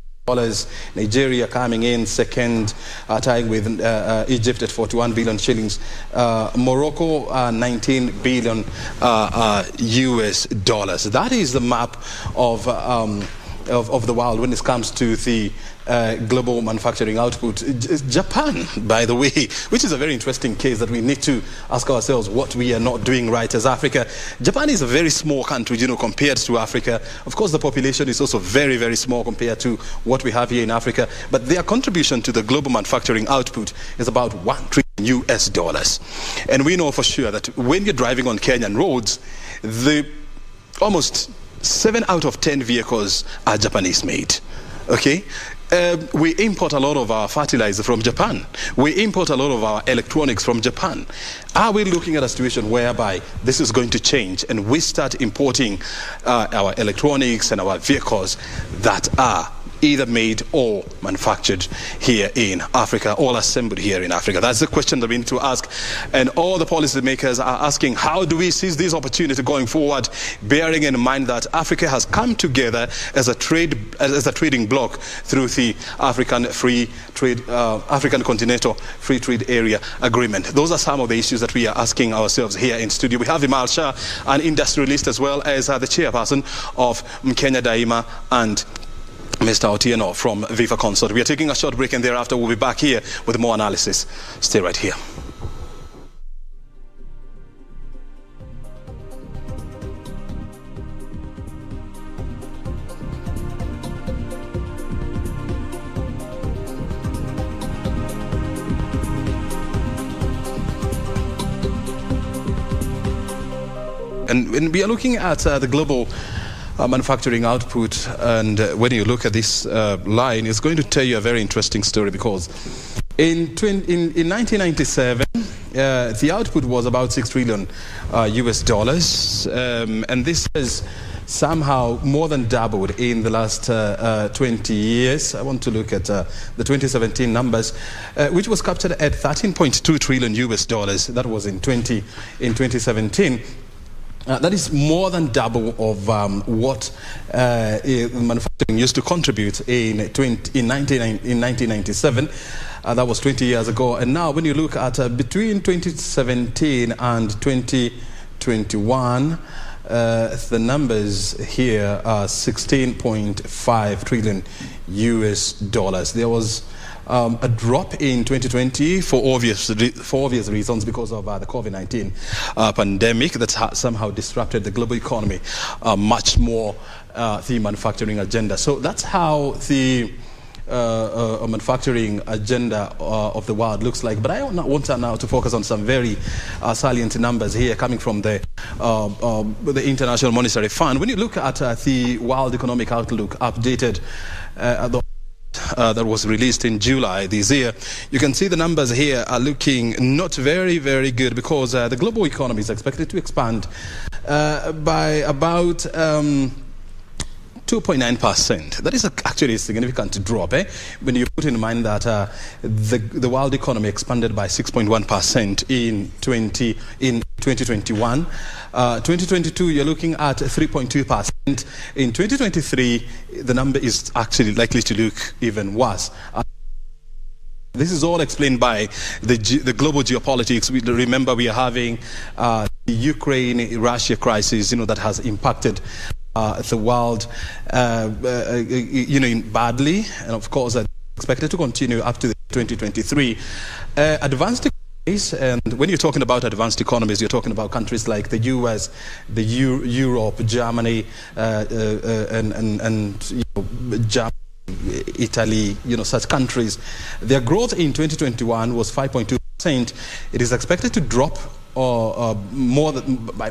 Nigeria coming in second, tying with Egypt at 41 billion shillings. Morocco, 19 billion US dollars. That is the map of the world when it comes to the global manufacturing output. Japan, by the way, which is a very interesting case that we need to ask ourselves what we are not doing right as Africa. Japan is a very small country, compared to Africa. Of course, the population is also very, very small compared to what we have here in Africa. But their contribution to the global manufacturing output is about $1 trillion US dollars. And we know for sure that when you're driving on Kenyan roads, almost 7 out of 10 vehicles are Japanese made. Okay? We import a lot of our fertilizer from Japan. We import a lot of our electronics from Japan. Are we looking at a situation whereby this is going to change and we start importing our electronics and our vehicles that are either made or manufactured here in Africa, all assembled here in Africa? That's the question that we need to ask. And all the policymakers are asking, how do we seize this opportunity going forward, bearing in mind that Africa has come together as a trading bloc through the African Continental Free Trade Area Agreement. Those are some of the issues that we are asking ourselves here in studio. We have Vimal, Shah, an industrialist, as well as the chairperson of Mkenya, Daima, and Mr. Otieno from Viffa Consort. We are taking a short break, and thereafter we'll be back here with more analysis. Stay right here. And we are looking at the global manufacturing output, and when you look at this line, it's going to tell you a very interesting story, because in 1997 the output was about $6 trillion US dollars, and this has somehow more than doubled in the last 20 years. I want to look at the 2017 numbers, which was captured at 13.2 trillion US dollars. That was in 2017. That is more than double of what manufacturing used to contribute in 1997. That was 20 years ago. And now when you look at between 2017 and 2021, the numbers here are 16.5 trillion US dollars. There was a drop in 2020 for obvious reasons, because of the COVID-19 pandemic that somehow disrupted the global economy much more the manufacturing agenda. So that's how the manufacturing agenda of the world looks like. But I want now to focus on some very salient numbers here coming from the International Monetary Fund. When you look at the World Economic Outlook updated that was released in July this year, you can see the numbers here are looking not very, very good, because the global economy is expected to expand by about 2.9%. That is actually a significant drop, when you put in mind that the world economy expanded by 6.1% in 2021. 2022, you're looking at 3.2%. In 2023, the number is actually likely to look even worse. This is all explained by the global geopolitics. Remember, we are having the Ukraine-Russia crisis, that has impacted the world, badly, and of course, expected to continue up to 2023. Advanced And when you're talking about advanced economies, you're talking about countries like the US, the Europe, Germany, and Germany, Italy, such countries. Their growth in 2021 was 5.2%. It is expected to drop more than by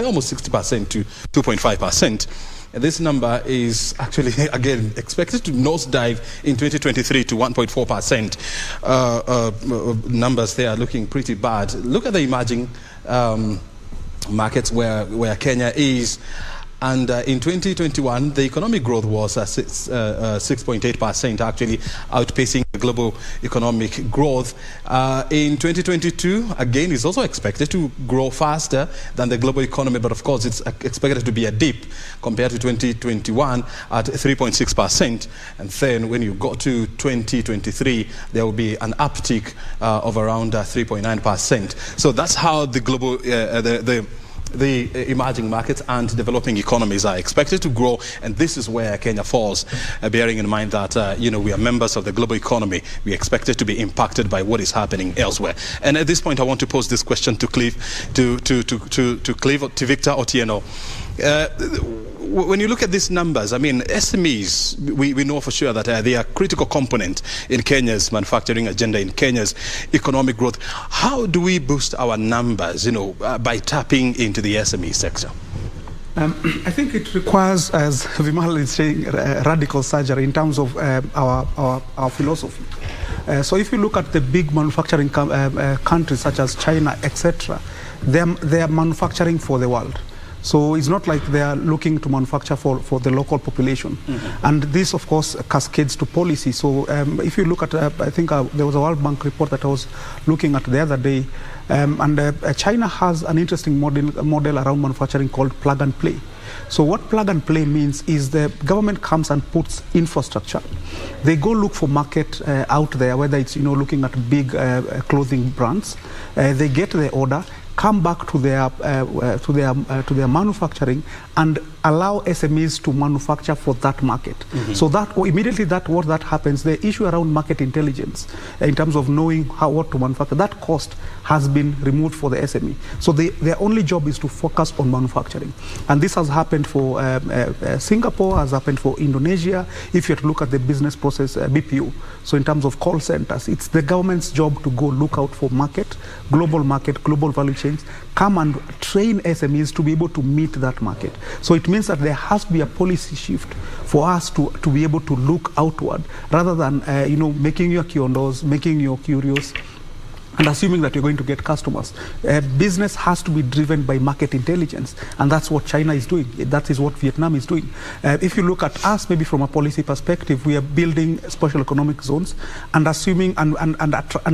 almost 60% to 2.5%. This number is actually, again, expected to nosedive in 2023 to 1.4%. Numbers there are looking pretty bad. Look at the emerging markets where Kenya is. And in 2021, the economic growth was 6.8%, actually outpacing the global economic growth. In 2022, again, it's also expected to grow faster than the global economy, but of course, it's expected to be a dip compared to 2021 at 3.6%. And then when you go to 2023, there will be an uptick of around 3.9%. So that's how the global, the emerging markets and developing economies are expected to grow, and this is where Kenya falls, bearing in mind that we are members of the global economy. We are expected to be impacted by what is happening elsewhere. And at this point, I want to pose this question to Victor Otieno. When you look at these numbers, I mean, SMEs, we know for sure that they are a critical component in Kenya's manufacturing agenda, in Kenya's economic growth. How do we boost our numbers, by tapping into the SME sector? I think it requires, as Vimal is saying, radical surgery in terms of our philosophy. So if you look at the big manufacturing countries such as China, etc., they are manufacturing for the world. So it's not like they are looking to manufacture for the local population. Mm-hmm. And this, of course, cascades to policy. So if you look at, I think there was a World Bank report that I was looking at the other day, and China has an interesting model around manufacturing called plug and play. So what plug and play means is the government comes and puts infrastructure. They go look for market out there, whether it's looking at big clothing brands. They get the order, come back to their manufacturing and allow SMEs to manufacture for that market. Mm-hmm. So that immediately what happens, the issue around market intelligence in terms of knowing what to manufacture, that cost has been removed for the SME. So their only job is to focus on manufacturing. And this has happened for Singapore, has happened for Indonesia. If you have to look at the business process, BPO, so in terms of call centers, it's the government's job to go look out for global value chains, come and train SMEs to be able to meet that market. So it means that there has to be a policy shift for us to be able to look outward rather than making your kiondos, making your curious, and assuming that you're going to get customers. Business has to be driven by market intelligence, and that's what China is doing. That is what Vietnam is doing. If you look at us, maybe from a policy perspective, we are building special economic zones and assuming and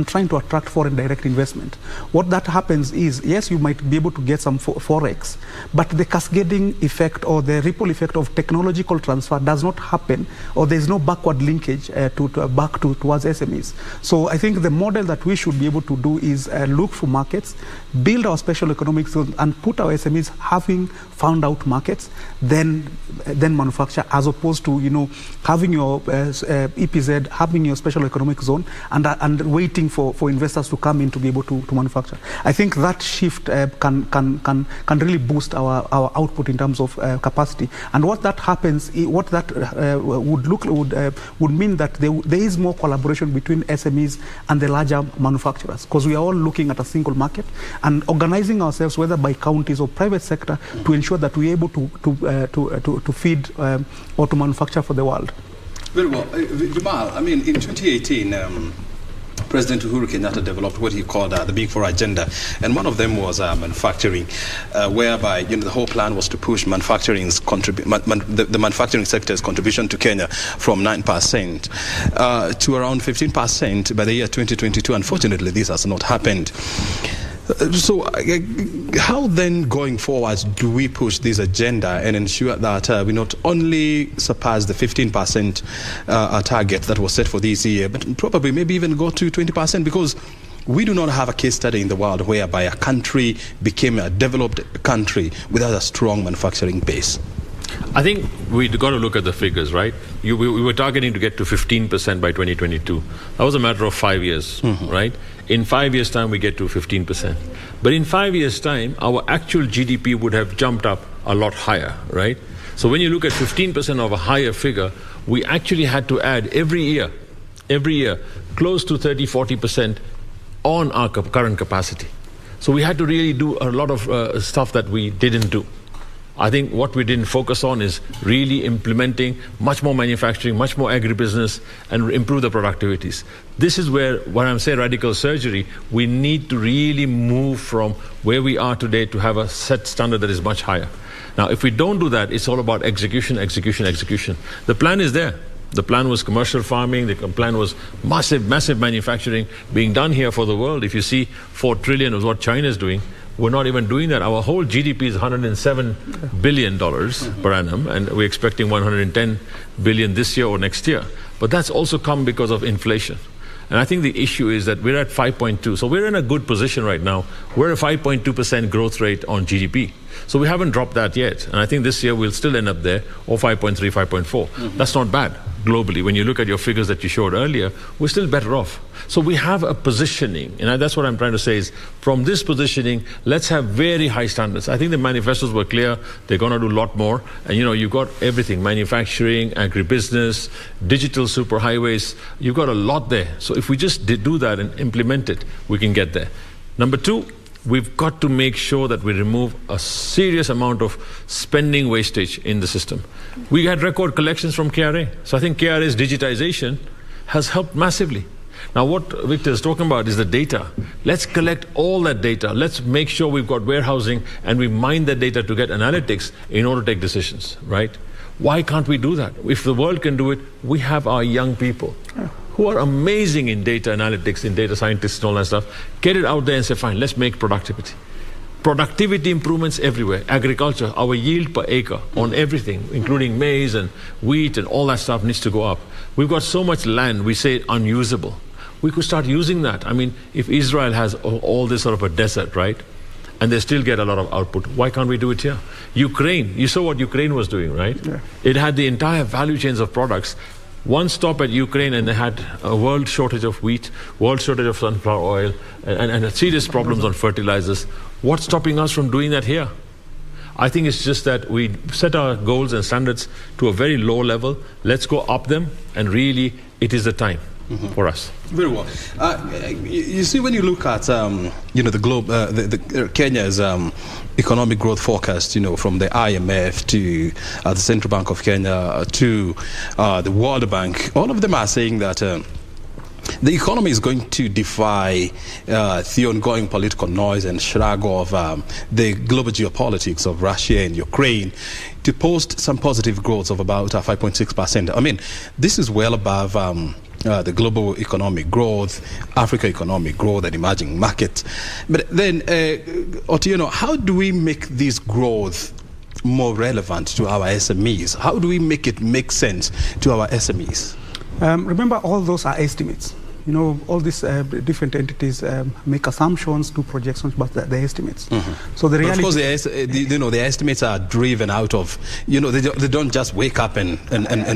trying to attract foreign direct investment. What that happens is, yes, you might be able to get some forex, but the cascading effect or the ripple effect of technological transfer does not happen, or there's no backward linkage towards SMEs. So I think the model that we should be able to do is look for markets, build our special economic zone, and put our SMEs having found out markets, then manufacture, as opposed to having your EPZ, having your special economic zone, and waiting for investors to come in to be able to manufacture. I think that shift can really boost our output in terms of capacity. And what that happens, what that would mean that there is more collaboration between SMEs and the larger manufacturers, because we are all looking at a single market and organizing ourselves, whether by counties or private sector, to ensure that we're able to feed or to manufacture for the world. Very well. Vimal, I mean, in 2018, President Uhuru Kenyatta developed what he called the Big 4 Agenda, and one of them was manufacturing, whereby the whole plan was to push the manufacturing sector's contribution to Kenya from 9% to around 15% by the year 2022. Unfortunately, this has not happened. So how then going forward do we push this agenda and ensure that we not only surpass the 15% target that was set for this year, but probably maybe even go to 20%, because we do not have a case study in the world whereby a country became a developed country without a strong manufacturing base? I think we've got to look at the figures, right? We were targeting to get to 15% by 2022. That was a matter of 5 years, mm-hmm. right? In 5 years' time, we get to 15%. But in 5 years' time, our actual GDP would have jumped up a lot higher, right? So when you look at 15% of a higher figure, we actually had to add every year, close to 30-40% on our current capacity. So we had to really do a lot of stuff that we didn't do. I think what we didn't focus on is really implementing much more manufacturing, much more agribusiness, and improve the productivities. This is where, when I'm saying radical surgery, we need to really move from where we are today to have a set standard that is much higher. Now, if we don't do that, it's all about execution, execution, execution. The plan is there. The plan was commercial farming. The plan was massive manufacturing being done here for the world. If you see 4 trillion is what China is doing, we're not even doing that. Our whole GDP is $107 billion per annum, and we're expecting 110 billion this year or next year. But that's also come because of inflation. And I think the issue is that we're at 5.2. So we're in a good position right now. We're at 5.2% growth rate on GDP. So we haven't dropped that yet. And I think this year we'll still end up there, or 5.3, 5.4. That's not bad globally. When you look at your figures that you showed earlier, we're still better off. So we have a positioning. And that's what I'm trying to say is, from this positioning, let's have very high standards. I think the manifestos were clear. They're going to do a lot more. And, you've got everything, manufacturing, agribusiness, digital superhighways. You've got a lot there. So if we just do that and implement it, we can get there. Number 2, we've got to make sure that we remove a serious amount of spending wastage in the system. We had record collections from KRA. So I think KRA's digitization has helped massively. Now, what Victor is talking about is the data. Let's collect all that data. Let's make sure we've got warehousing and we mine that data to get analytics in order to take decisions, right? Why can't we do that? If the world can do it, we have our young people who are amazing in data analytics, in data scientists and all that stuff. Get it out there and say, fine, let's make productivity. Productivity improvements everywhere. Agriculture, our yield per acre on everything, including maize and wheat and all that stuff needs to go up. We've got so much land, we say unusable. We could start using that. I mean, if Israel has all this sort of a desert, right? And they still get a lot of output. Why can't we do it here? Ukraine, you saw what Ukraine was doing, right? Yeah. It had the entire value chains of products. One stop at Ukraine and they had a world shortage of wheat, world shortage of sunflower oil, and serious problems on fertilizers. What's stopping us from doing that here? I think it's just that we set our goals and standards to a very low level. Let's go up them, and really, it is the time for us. Very well. You see, when you look at the globe, Kenya's economic growth forecast, from the IMF to the Central Bank of Kenya to the World Bank, all of them are saying that the economy is going to defy the ongoing political noise and shrug of the global geopolitics of Russia and Ukraine to post some positive growth of about 5.6%. I mean, this is well above the global economic growth, Africa economic growth, and emerging markets. But then, Otieno, how do we make this growth more relevant to our SMEs? How do we make it make sense to our SMEs? Remember, all those are estimates. All these different entities make assumptions, do projections, but they're estimates. So the reality, but of course, the estimates are driven out of, they don't just wake up and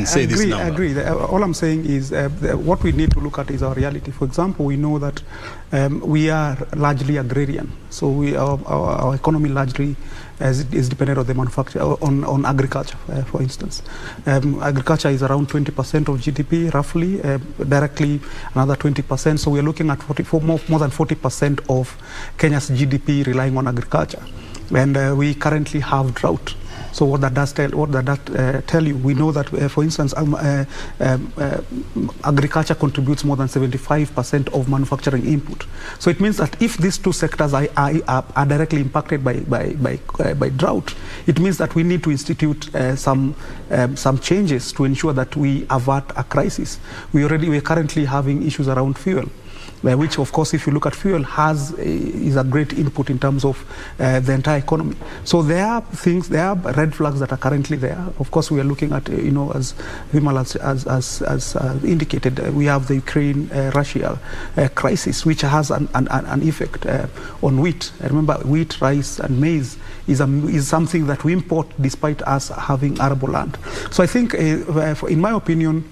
say this number. I agree. All I'm saying is what we need to look at is our reality. For example, we know that we are largely agrarian. So our economy largely is dependent on the manufacture, on agriculture, for instance. Agriculture is around 20% of GDP, roughly, directly another 20%. So we're looking at more than 40% of Kenya's GDP relying on agriculture. And we currently have drought. So what that does tell you, we know that, for instance, agriculture contributes more than 75% of manufacturing input. So it means that if these two sectors are directly impacted by drought, it means that we need to institute some changes to ensure that we avert a crisis. We're currently having issues around fuel, which, of course, if you look at fuel, is a great input in terms of the entire economy. So there are red flags that are currently there. Of course, we are looking at, as Vimal has indicated, we have the Ukraine-Russia crisis, which has an effect on wheat. Remember, wheat, rice, and maize is something that we import despite us having arable land. So I think, in my opinion,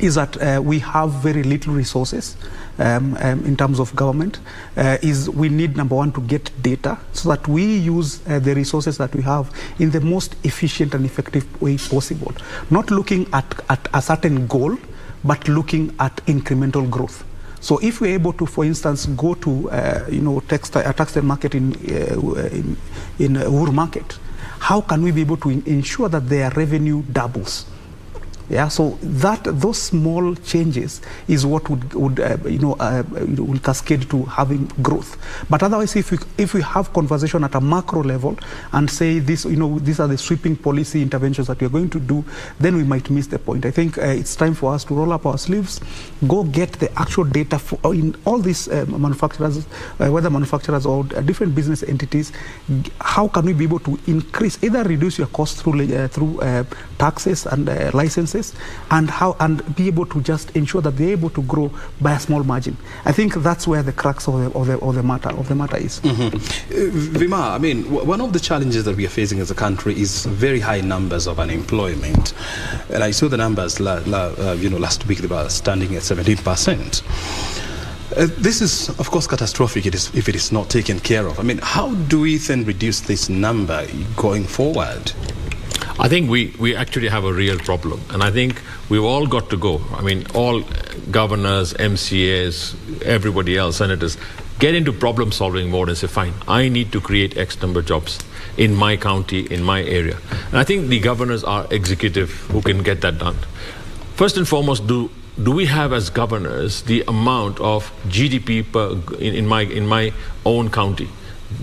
is that we have very little resources in terms of government is we need, number one, to get data so that we use the resources that we have in the most efficient and effective way possible. Not looking at a certain goal, but looking at incremental growth. So if we're able to, for instance, go to a textile market in Uhuru Market, how can we be able to ensure that their revenue doubles? Yeah, so those small changes is what would cascade to having growth. But otherwise, if we have conversation at a macro level and say this, these are the sweeping policy interventions that we are going to do, then we might miss the point. I think it's time for us to roll up our sleeves, go get the actual data in all these manufacturers, whether manufacturers or different business entities. How can we be able to increase, either reduce your costs through taxes and licenses, and be able to just ensure that they're able to grow by a small margin. I think that's where the crux of the matter is. Vimal, I mean, one of the challenges that we are facing as a country is very high numbers of unemployment, and I saw the numbers last week. They were standing at 17%. This is, of course, catastrophic if it is not taken care of. I mean, how do we then reduce this number going forward? I think we actually have a real problem, and I think we've all got to go. I mean, all governors, MCAs, everybody else, senators, get into problem-solving mode and say, fine, I need to create X number of jobs in my county, in my area. And I think the governors are executive who can get that done. First and foremost, do we have as governors the amount of GDP in my own county?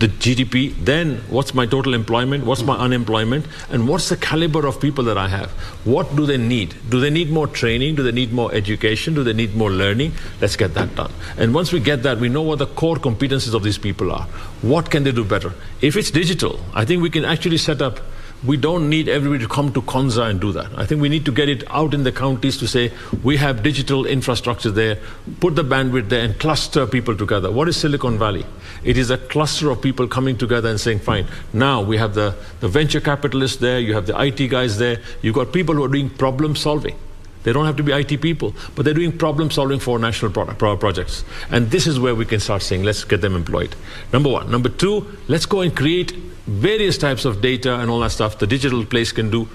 The GDP, then what's my total employment, what's my unemployment, and what's the caliber of people that I have? What do they need? Do they need more training? Do they need more education? Do they need more learning? Let's get that done. And once we get that, we know what the core competencies of these people are. What can they do better? If it's digital, I think we can actually set up. We don't need everybody to come to Konza and do that. I think we need to get it out in the counties to say, we have digital infrastructure there, put the bandwidth there and cluster people together. What is Silicon Valley? It is a cluster of people coming together and saying, fine, now we have the venture capitalists there, you have the IT guys there, you've got people who are doing problem solving. They don't have to be IT people, but they're doing problem solving for national projects. And this is where we can start saying, let's get them employed. Number one. Number two, let's go and create various types of data and all that stuff the digital place can do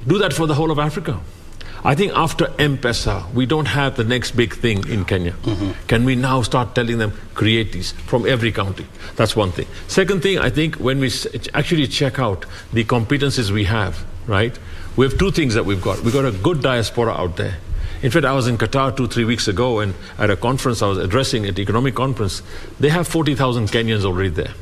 that for the whole of Africa. I think after M-Pesa, we don't have the next big thing in Kenya. Can we now start telling them, create these from every county? That's one thing. Second thing, I think when we actually check out the competencies we have, right? We have two things that we've got. We've got a good diaspora out there. In fact, I was in Qatar 2-3 weeks ago, and at a conference I was addressing, at the economic conference, they have 40,000 Kenyans already there.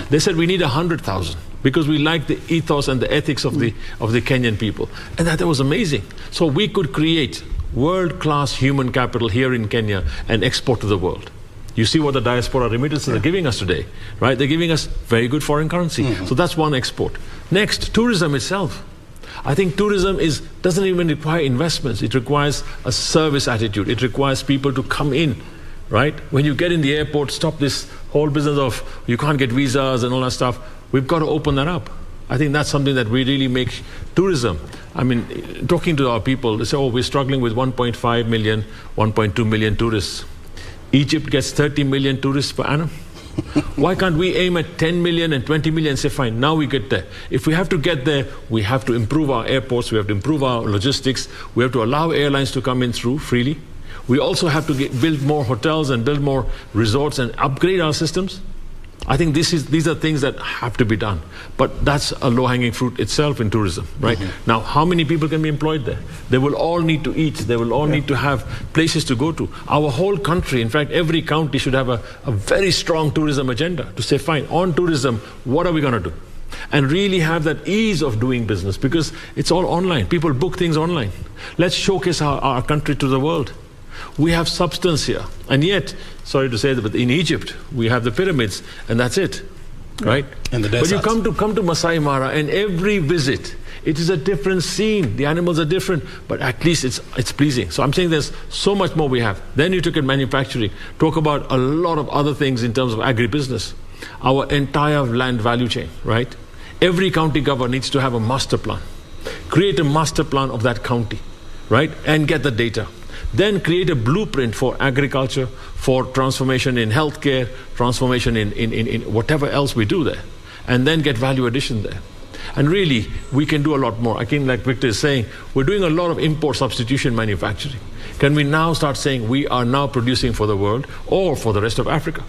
They said we need 100,000 because we like the ethos and the ethics of the Kenyan people. And that was amazing. So we could create world-class human capital here in Kenya and export to the world. You see what the diaspora remittances are giving us today, right? They're giving us very good foreign currency. So that's one export. Next, tourism itself. I think tourism doesn't even require investments. It requires a service attitude. It requires people to come in, right? When you get in the airport, stop this whole business of you can't get visas and all that stuff. We've got to open that up. I think that's something that we really make tourism. I mean, talking to our people, they say, oh, we're struggling with 1.5 million, 1.2 million tourists. Egypt gets 30 million tourists per annum. Why can't we aim at 10 million and 20 million and say, fine, now we get there. If we have to get there, we have to improve our airports, we have to improve our logistics, we have to allow airlines to come in through freely. We also have to build more hotels and build more resorts and upgrade our systems. I think these are things that have to be done. But that's a low-hanging fruit itself in tourism, right? Now, how many people can be employed there? They will all need to eat. They will all need to have places to go to. Our whole country, in fact, every county should have a very strong tourism agenda to say, fine, on tourism, what are we going to do? And really have that ease of doing business because it's all online. People book things online. Let's showcase our country to the world. We have substance here. And yet, sorry to say that, but in Egypt, we have the pyramids, and that's it, right? And the desert. But you come to Masai Mara, and every visit, it is a different scene. The animals are different, but at least it's pleasing. So I'm saying there's so much more we have. Then you took at manufacturing. Talk about a lot of other things in terms of agribusiness. Our entire land value chain, right? Every county governor needs to have a master plan. Create a master plan of that county, right? And get the data. then create a blueprint for agriculture, for transformation in healthcare, transformation in whatever else we do there, and then get value addition there. And really, we can do a lot more. I think, like Victor is saying, we're doing a lot of import substitution manufacturing. Can we now start saying we are now producing for the world or for the rest of Africa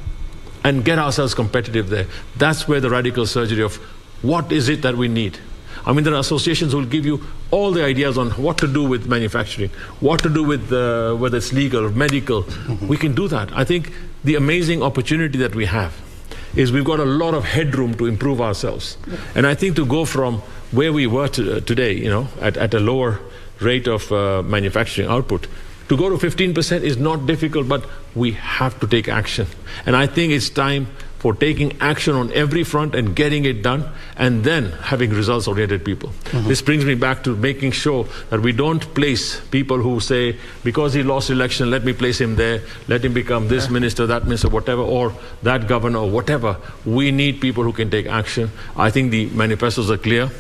and get ourselves competitive there? That's where the radical surgery of what is it that we need. I mean, there are associations who will give you all the ideas on what to do with manufacturing, what to do with whether it's legal or medical. We can do that. I think the amazing opportunity that we have is we've got a lot of headroom to improve ourselves. And I think to go from where we were today, you know, at a lower rate of manufacturing output, to go to 15% is not difficult, but we have to take action. And I think it's time for taking action on every front and getting it done, and then having results-oriented people. This brings me back to making sure that we don't place people who say, because he lost election, let me place him there, let him become this minister, that minister, whatever, or that governor, or whatever. We need people who can take action. I think the manifestos are clear.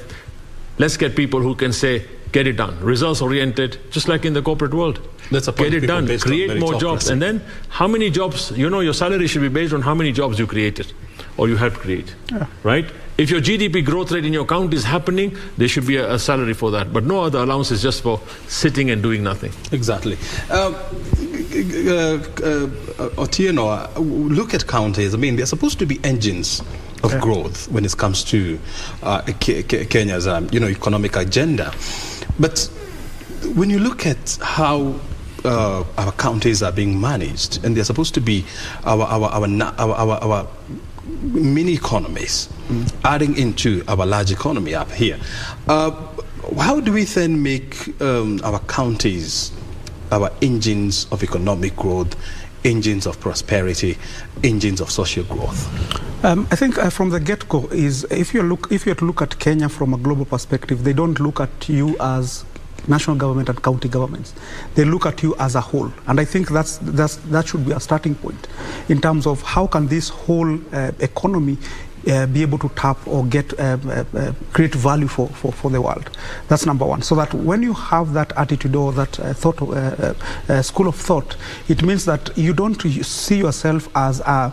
Let's get people who can say, get it done. Results-oriented, just like in the corporate world. Get it done, create more jobs. And then how many jobs, you know, your salary should be based on how many jobs you created or you helped create, right? If your GDP growth rate in your county is happening, there should be a salary for that. But no other allowances just for sitting and doing nothing. Exactly. Otieno, look at counties. I mean, they're supposed to be engines of growth when it comes to Kenya's economic agenda. But when you look at how our counties are being managed, and they're supposed to be our mini economies, adding into our large economy up here, how do we then make our counties our engines of economic growth, engines of prosperity, engines of social growth? I think from the get-go is if you have to look at Kenya from a global perspective, they don't look at you as national government and county governments. They look at you as a whole, and I think that should be a starting point in terms of how can this whole economy be able to tap or get create value for the world. That's number one. So that when you have that attitude or that school of thought, it means that you don't see yourself as a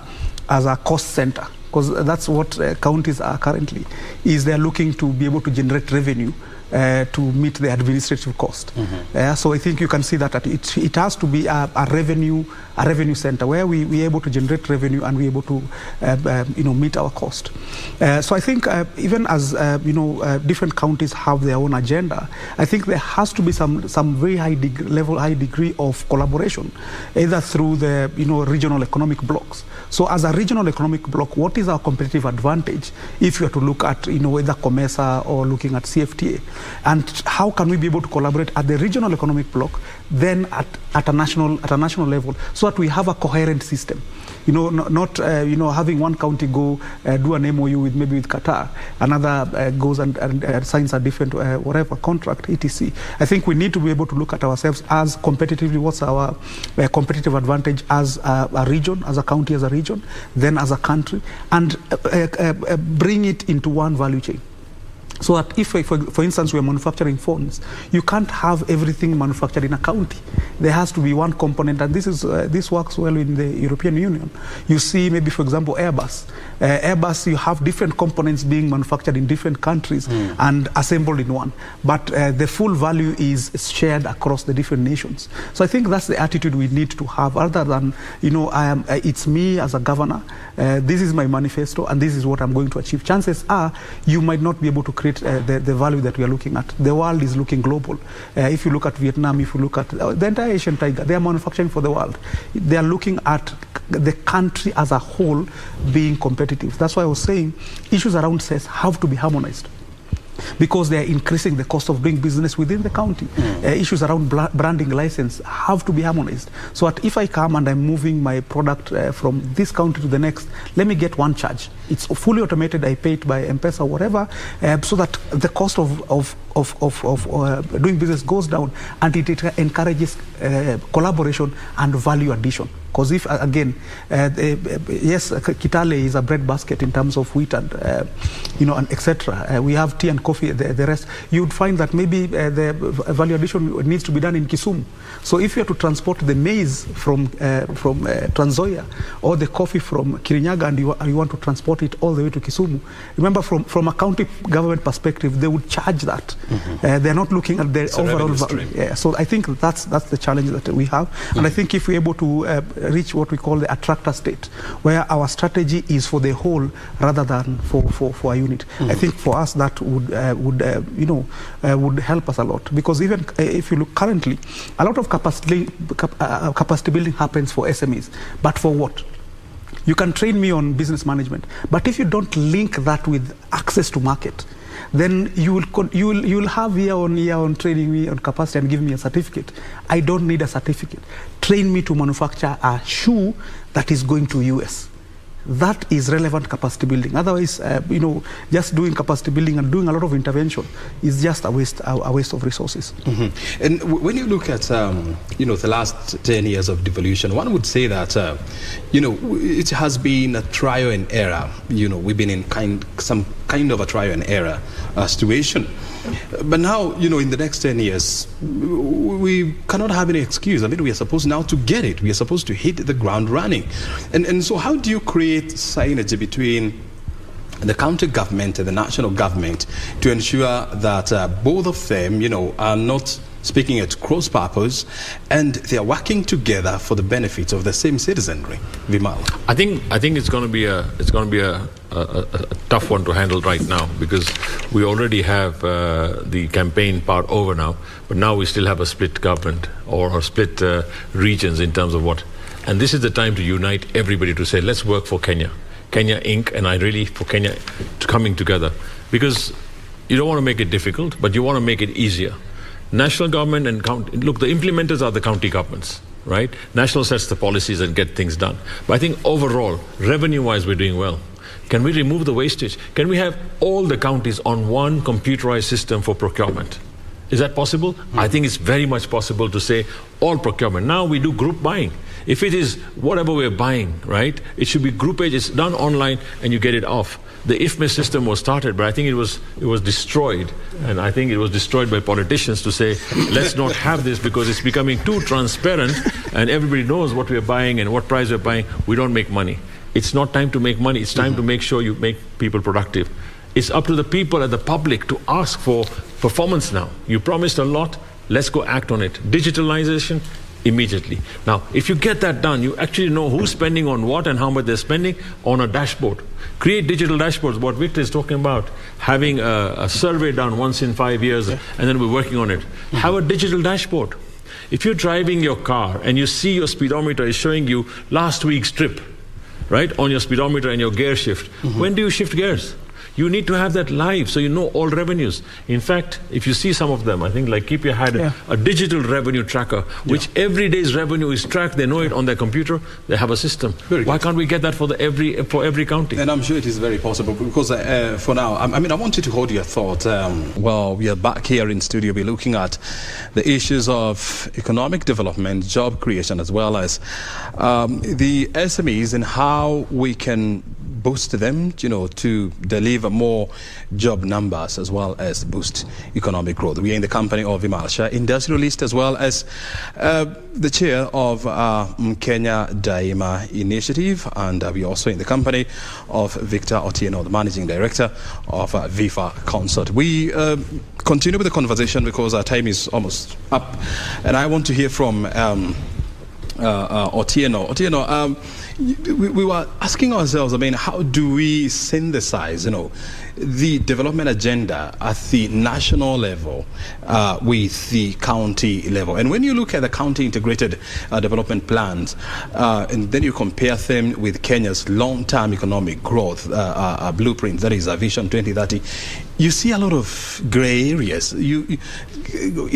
cost center, because that's what counties are currently. Is they're looking to be able to generate revenue to meet the administrative cost. So I think you can see that it has to be a revenue center where we're able to generate revenue and we're able to meet our cost. So I think even as different counties have their own agenda, I think there has to be some very high degree of collaboration, either through the regional economic blocks. So as a regional economic bloc, what is our competitive advantage if you are to look at either COMESA or looking at CFTA? And how can we be able to collaborate at the regional economic bloc, then at a national level, so that we have a coherent system? Not having one county go do an MOU with Qatar, another goes and signs a different whatever contract, etc. I think we need to be able to look at ourselves as competitively. What's our competitive advantage as a region, as a county, as a region, then as a country, and bring it into one value chain. So that if, for instance, we are manufacturing phones, you can't have everything manufactured in a county. There has to be one component, and this works well in the European Union. You see, maybe, for example, Airbus. Airbus, you have different components being manufactured in different countries and assembled in one. But the full value is shared across the different nations. So I think that's the attitude we need to have, other than, it's me as a governor, this is my manifesto, and this is what I'm going to achieve. Chances are you might not be able to create the value that we are looking at. The world is looking global. If you look at Vietnam, if you look at the entire Asian tiger, they are manufacturing for the world. They are looking at the country as a whole being competitive. That's why I was saying issues around cess have to be harmonized, because they are increasing the cost of doing business within the county. Issues around branding license have to be harmonized, so that if I come and I'm moving my product from this county to the next, let me get one charge. It's fully automated, I pay it by M-Pesa or whatever, so that the cost of doing business goes down, and it encourages collaboration and value addition. Because if, again, yes, Kitale is a breadbasket in terms of wheat and, and etc. We have tea and coffee, the rest. You'd find that maybe the value addition needs to be done in Kisumu. So if you have to transport the maize from Trans Nzoia or the coffee from Kirinyaga and you want to transport it all the way to Kisumu, remember from a county government perspective, they would charge that. They're not looking at the overall value. Yeah, so I think that's the challenge that we have. And I think if we're able to reach what we call the attractor state, where our strategy is for the whole rather than for a unit, I think for us that would help us a lot. Because even if you look currently, a lot of capacity building happens for SMEs. But for what? You can train me on business management, but if you don't link that with access to market, then you will have year on training me on capacity and give me a certificate. I don't need a certificate. Train me to manufacture a shoe that is going to US. That is relevant capacity building. Otherwise, just doing capacity building and doing a lot of intervention is just a waste of resources. And when you look at, the last 10 years of devolution, one would say that, it has been a trial and error. We've been in some kind of a trial and error situation. But now, in the next 10 years, we cannot have any excuse. I mean, we are supposed now to get it. We are supposed to hit the ground running. And so how do you create synergy between the county government and the national government to ensure that both of them, are not speaking at cross purpose and they are working together for the benefit of the same citizenry? Vimal, I think it's going to be a tough one to handle right now, because we already have the campaign part over now, but now we still have a split government or split regions in terms of what. And this is the time to unite everybody to say, let's work for Kenya Inc. and I really for Kenya coming together, because you don't want to make it difficult, but you want to make it easier. National government and county, look, the implementers are the county governments, right? National sets the policies and get things done. But I think overall, revenue-wise, we're doing well. Can we remove the wastage? Can we have all the counties on one computerized system for procurement? Is that possible? I think it's very much possible to say all procurement. Now we do group buying. If it is whatever we're buying, right, it should be groupage. It's done online and you get it off. The IFMIS system was started, but I think it was destroyed. And I think it was destroyed by politicians to say, let's not have this because it's becoming too transparent and everybody knows what we're buying and what price we're buying. We don't make money. It's not time to make money. It's time to make sure you make people productive. It's up to the people and the public to ask for performance now. You promised a lot. Let's go act on it. Digitalization, immediately. Now, if you get that done, you actually know who's spending on what and how much they're spending on a dashboard. Create digital dashboards, what Victor is talking about, having a survey done once in 5 years, and then we're working on it. Have a digital dashboard. If you're driving your car and you see your speedometer is showing you last week's trip, right, on your speedometer and your gear shift, when do you shift gears? You need to have that live so you know all revenues. In fact, if you see some of them, I think like Keepia had a digital revenue tracker, which every day's revenue is tracked. They know it on their computer. They have a system. Why can't we get that for every county? And I'm sure it is very possible, because for now, I mean, I want you to hold your thought. Well, we are back here in studio. We're looking at the issues of economic development, job creation, as well as the SMEs and how we can boost them, to deliver more job numbers as well as boost economic growth. We are in the company of Vimal, Shah, industrialist, as well as the chair of Mkenya Daima initiative, and we're also in the company of Victor Otieno, the managing director of Viffa Consort. We continue with the conversation because our time is almost up, and I want to hear from Otieno. Otieno, we were asking ourselves, I mean, how do we synthesize, the development agenda at the national level with the county level? And when you look at the county integrated development plans, and then you compare them with Kenya's long-term economic growth blueprint, that is Vision 2030, you see a lot of gray areas. In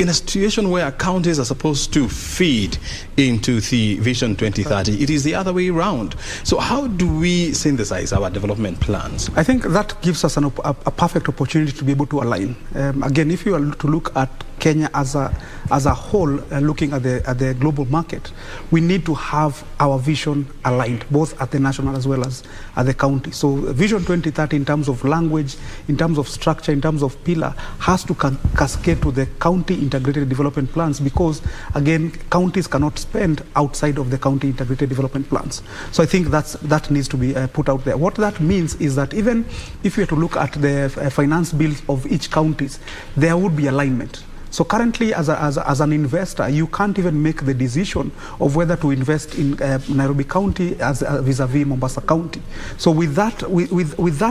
a situation where counties are supposed to feed into the Vision 2030, it is the other way around. So how do we synthesize our development plans? I think that gives us a perfect opportunity to be able to align. Again, if you are to look at Kenya as a whole, looking at the global market, we need to have our vision aligned, both at the national as well as at the county. So Vision 2030, in terms of language, in terms of structure, in terms of pillar, has to cascade to the county integrated development plans, because again, counties cannot spend outside of the county integrated development plans. So I think that needs to be put out there. What that means is that even if we were to look at the finance bills of each counties, there would be alignment. So currently, as an investor, you can't even make the decision of whether to invest in Nairobi County as vis-a-vis Mombasa County. So with that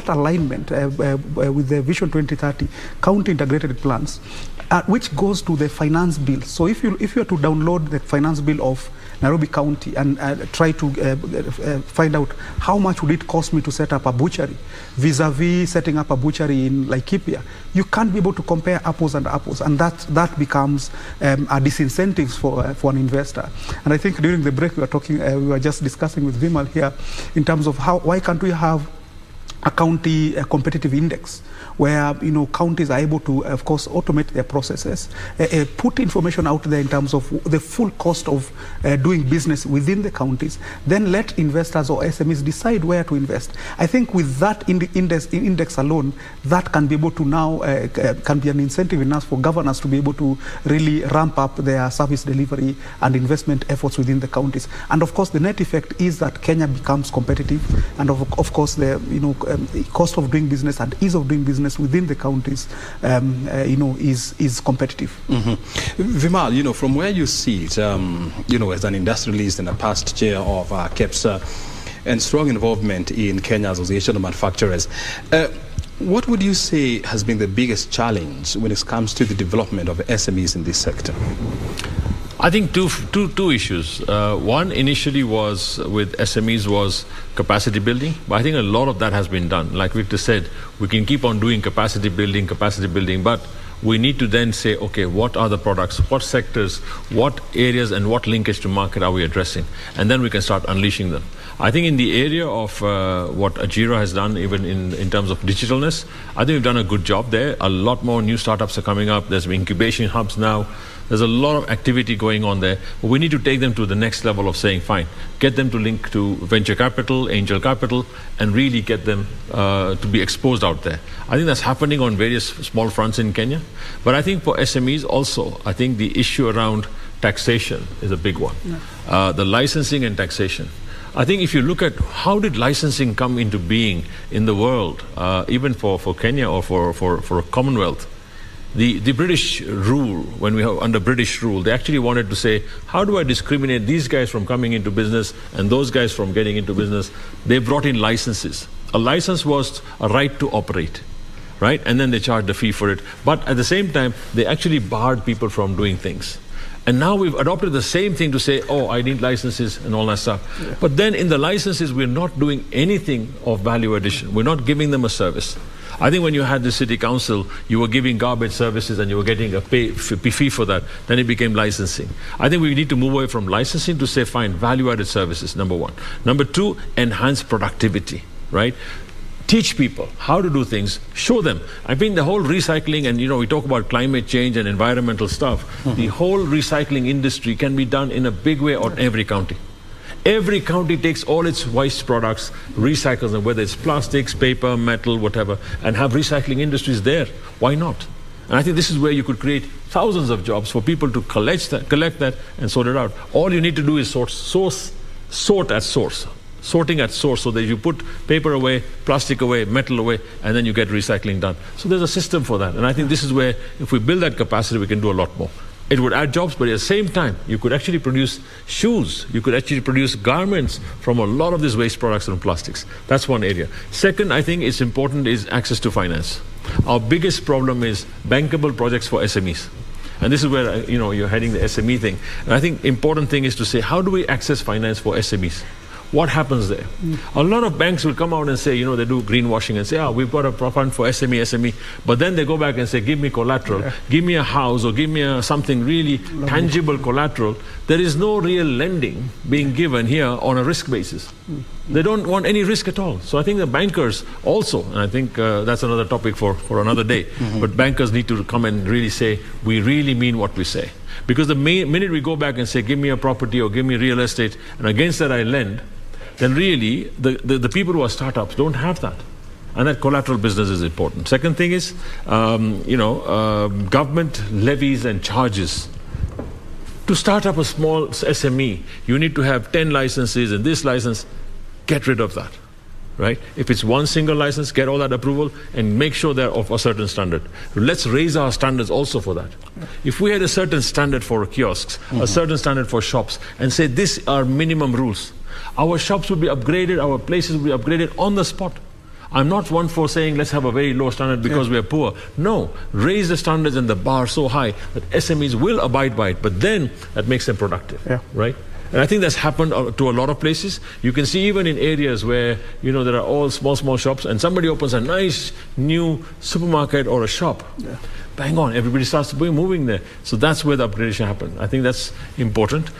alignment, with the Vision 2030 county integrated plans, which goes to the finance bill. So if you were to download the finance bill of Nairobi County and try to find out how much would it cost me to set up a butchery vis-a-vis setting up a butchery in Laikipia, you can't be able to compare apples and apples, and that becomes a disincentive for an investor. And I think during the break we were just discussing with Vimal here in terms of why can't we have a county competitive index where counties are able to, of course, automate their processes, put information out there in terms of the full cost of doing business within the counties, then let investors or SMEs decide where to invest. I think with that index alone, that can be able to now can be an incentive enough for governors to be able to really ramp up their service delivery and investment efforts within the counties. And of course, the net effect is that Kenya becomes competitive, and of course, the cost of doing business and ease of doing business within the counties, is competitive. Vimal, from where you see it, as an industrialist and a past chair of KEPSA and strong involvement in Kenya Association of Manufacturers, what would you say has been the biggest challenge when it comes to the development of SMEs in this sector? I think two issues. One initially was with SMEs was capacity building, but I think a lot of that has been done. Like Victor said, we can keep on doing capacity building, but we need to then say, okay, what are the products, what sectors, what areas, and what linkage to market are we addressing? And then we can start unleashing them. I think in the area of what Ajira has done, even in terms of digitalness, I think we've done a good job there. A lot more new startups are coming up. There's incubation hubs now. There's a lot of activity going on there. But we need to take them to the next level of saying, fine, get them to link to venture capital, angel capital, and really get them to be exposed out there. I think that's happening on various small fronts in Kenya. But I think for SMEs also, I think the issue around taxation is a big one. Yeah. The licensing and taxation. I think if you look at how did licensing come into being in the world, even for Kenya or for a Commonwealth, the British rule, when we were under British rule, they actually wanted to say, how do I discriminate these guys from coming into business and those guys from getting into business? They brought in licenses. A license was a right to operate, right? And then they charged a fee for it. But at the same time, they actually barred people from doing things. And now we've adopted the same thing to say, oh, I need licenses and all that stuff. Yeah. But then in the licenses, we're not doing anything of value addition. We're not giving them a service. I think when you had the city council, you were giving garbage services and you were getting a fee for that. Then it became licensing. I think we need to move away from licensing to say, fine, value-added services, number one. Number two, enhance productivity, right? Teach people how to do things, show them. I mean, the whole recycling, and we talk about climate change and environmental stuff. The whole recycling industry can be done in a big way on every county. Every county takes all its waste products, recycles them, whether it's plastics, paper, metal, whatever, and have recycling industries there. Why not? And I think this is where you could create thousands of jobs for people to collect that and sort it out. All you need to do is sort at source. Sorting at source, so that you put paper away, plastic away, metal away, and then you get recycling done. So there's a system for that. And I think this is where, if we build that capacity, we can do a lot more. It would add jobs, but at the same time, you could actually produce shoes. You could actually produce garments from a lot of these waste products and plastics. That's one area. Second, I think it's important is access to finance. Our biggest problem is bankable projects for SMEs. And this is where, you're heading the SME thing. And I think important thing is to say, how do we access finance for SMEs? what happens there? A lot of banks will come out and say, they do greenwashing and say, we've got a fund for SME, but then they go back and say, give me collateral, give me a house, or give me something really tangible collateral. There is no real lending being given here on a risk basis. They don't want any risk at all. So I think the bankers also, and I think that's another topic for another day, but bankers need to come and really say, we really mean what we say. Because the minute we go back and say, give me a property or give me real estate, and against that I lend, then really the people who are startups don't have that. And that collateral business is important. Second thing is, government levies and charges. To start up a small SME, you need to have 10 licenses and this license. Get rid of that, right? If it's one single license, get all that approval and make sure they're of a certain standard. Let's raise our standards also for that. If we had a certain standard for kiosks, a certain standard for shops, and say these are minimum rules, our shops would be upgraded, our places would be upgraded on the spot. I'm not one for saying let's have a very low standard because we are poor. No, raise the standards and the bar so high that SMEs will abide by it, but then that makes them productive, right? And I think that's happened to a lot of places. You can see even in areas where, there are all small shops and somebody opens a nice new supermarket or a shop. Bang on, everybody starts moving there. So that's where the upgradation happened. I think that's important.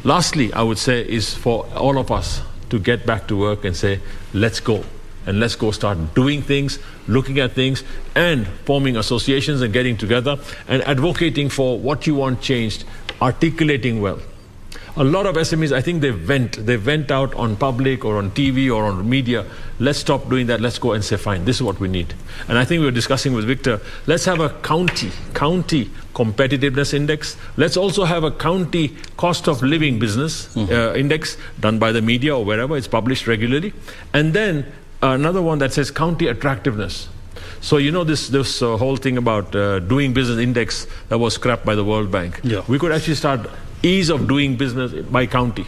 Lastly, I would say is for all of us to get back to work and say, let's go. And let's go start doing things, looking at things, and forming associations and getting together and advocating for what you want changed, articulating well. A lot of SMEs, I think they vent out on public or on TV or on media. Let's stop doing that. Let's go and say, fine, this is what we need. And I think we were discussing with Victor, let's have a county competitiveness index. Let's also have a county cost of living business index done by the media or wherever. It's published regularly. And then another one that says county attractiveness. So this whole thing about doing business index that was scrapped by the World Bank. We could actually start ease of doing business by county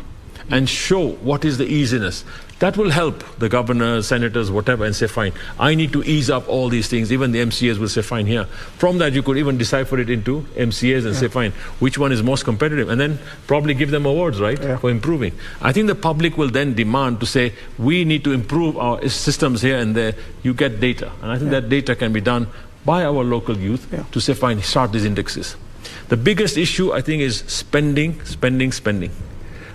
and show what is the easiness. That will help the governors, senators, whatever, and say, fine, I need to ease up all these things. Even the MCAs will say, fine, here. From that, you could even decipher it into MCAs and say, fine, which one is most competitive? And then probably give them awards, right, for improving. I think the public will then demand to say, we need to improve our systems here and there. You get data. And I think that data can be done by our local youth to say, fine, start these indexes. The biggest issue, I think, is spending.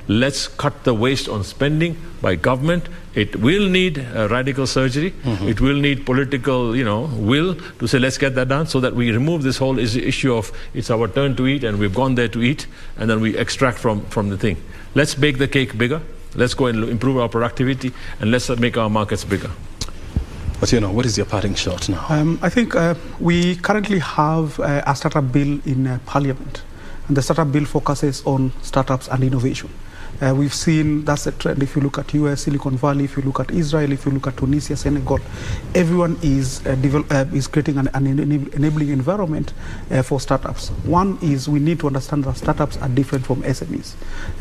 Let's cut the waste on spending by government. It will need radical surgery. It will need political, will to say, let's get that done so that we remove this whole issue of it's our turn to eat and we've gone there to eat and then we extract from the thing. Let's bake the cake bigger. Let's go and improve our productivity and let's make our markets bigger. Otieno, what is your parting shot now? I think we currently have a startup bill in Parliament, and the startup bill focuses on startups and innovation. We've seen that's a trend. If you look at US, Silicon Valley, if you look at Israel, if you look at Tunisia, Senegal, everyone is creating an enabling environment for startups. One is we need to understand that startups are different from SMEs.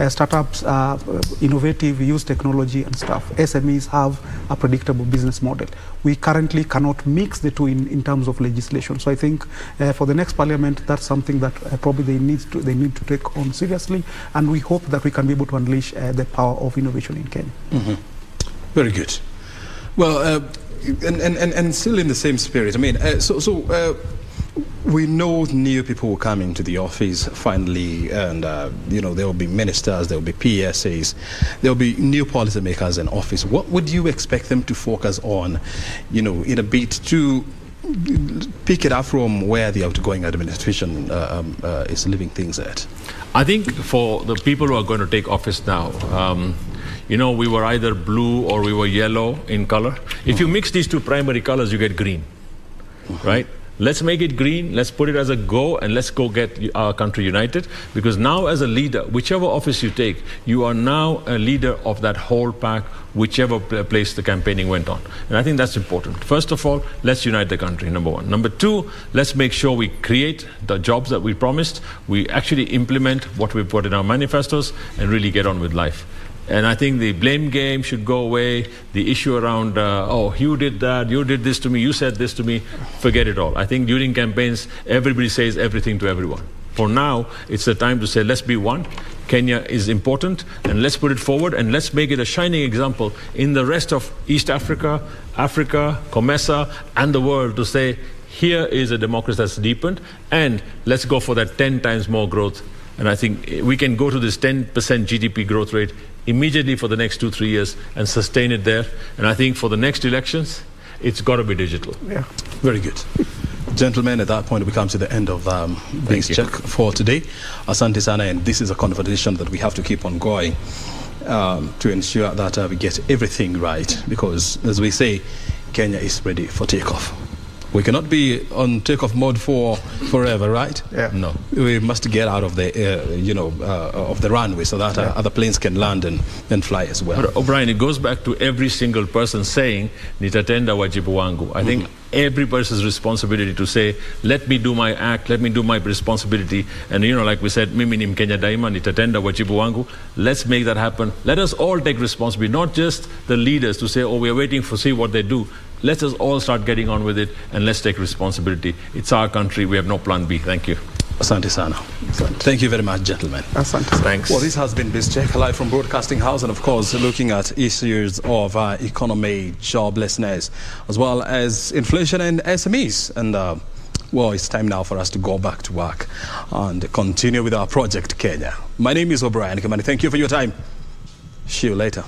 Startups are innovative, use technology and stuff. SMEs have a predictable business model. We currently cannot mix the two in terms of legislation. So I think for the next parliament, that's something that probably they need to take on seriously, and we hope that we can be able to unleash the power of innovation in Kenya. Very good. Well, and still in the same spirit, I mean, we know new people will come into the office finally, and there will be ministers, there will be PSAs, there will be new policymakers in office. What would you expect them to focus on, in a bit to pick it up from where the outgoing administration is leaving things at? I think for the people who are going to take office now, we were either blue or we were yellow in color. If you mix these two primary colors, you get green, right? Let's make it green, let's put it as a go, and let's go get our country united. Because now as a leader, whichever office you take, you are now a leader of that whole pack, whichever place the campaigning went on. And I think that's important. First of all, let's unite the country, number one. Number two, let's make sure we create the jobs that we promised, we actually implement what we put in our manifestos, and really get on with life. And I think the blame game should go away. The issue around, you did that, you did this to me, you said this to me, forget it all. I think during campaigns, everybody says everything to everyone. For now, it's the time to say, let's be one. Kenya is important, and let's put it forward, and let's make it a shining example in the rest of East Africa, COMESA, and the world to say, here is a democracy that's deepened, and let's go for that 10 times more growth. And I think we can go to this 10% GDP growth rate immediately for the next 2-3 years and sustain it there. And I think for the next elections, it's got to be digital. Yeah. Very good. Gentlemen, at that point we come to the end of this check for today. Asante sana, and this is a conversation that we have to keep on going to ensure that we get everything right, because as we say, Kenya is ready for takeoff. We cannot be on takeoff mode for forever, right? Yeah. No, we must get out of the of the runway so that other planes can land and fly as well. But O'Brien, it goes back to every single person saying nitatenda wajibu wangu. I think every person's responsibility to say, let me do my act, let me do my responsibility. And like we said, mimi ni Mkenya Daima, nitatenda wajibu wangu. Let's make that happen. Let us all take responsibility, not just the leaders to say, oh, we're waiting for see what they do. Let us all start getting on with it, and let's take responsibility. It's our country. We have no plan B. Thank you. Asante sana. Thank you very much, gentlemen. Asante. Thanks. Well, this has been BizCheck live from Broadcasting House, and of course looking at issues of economy, joblessness, as well as inflation and SMEs. And well, it's time now for us to go back to work and continue with our project Kenya. My name is O'Brien Kimani. Thank you for your time. See you later.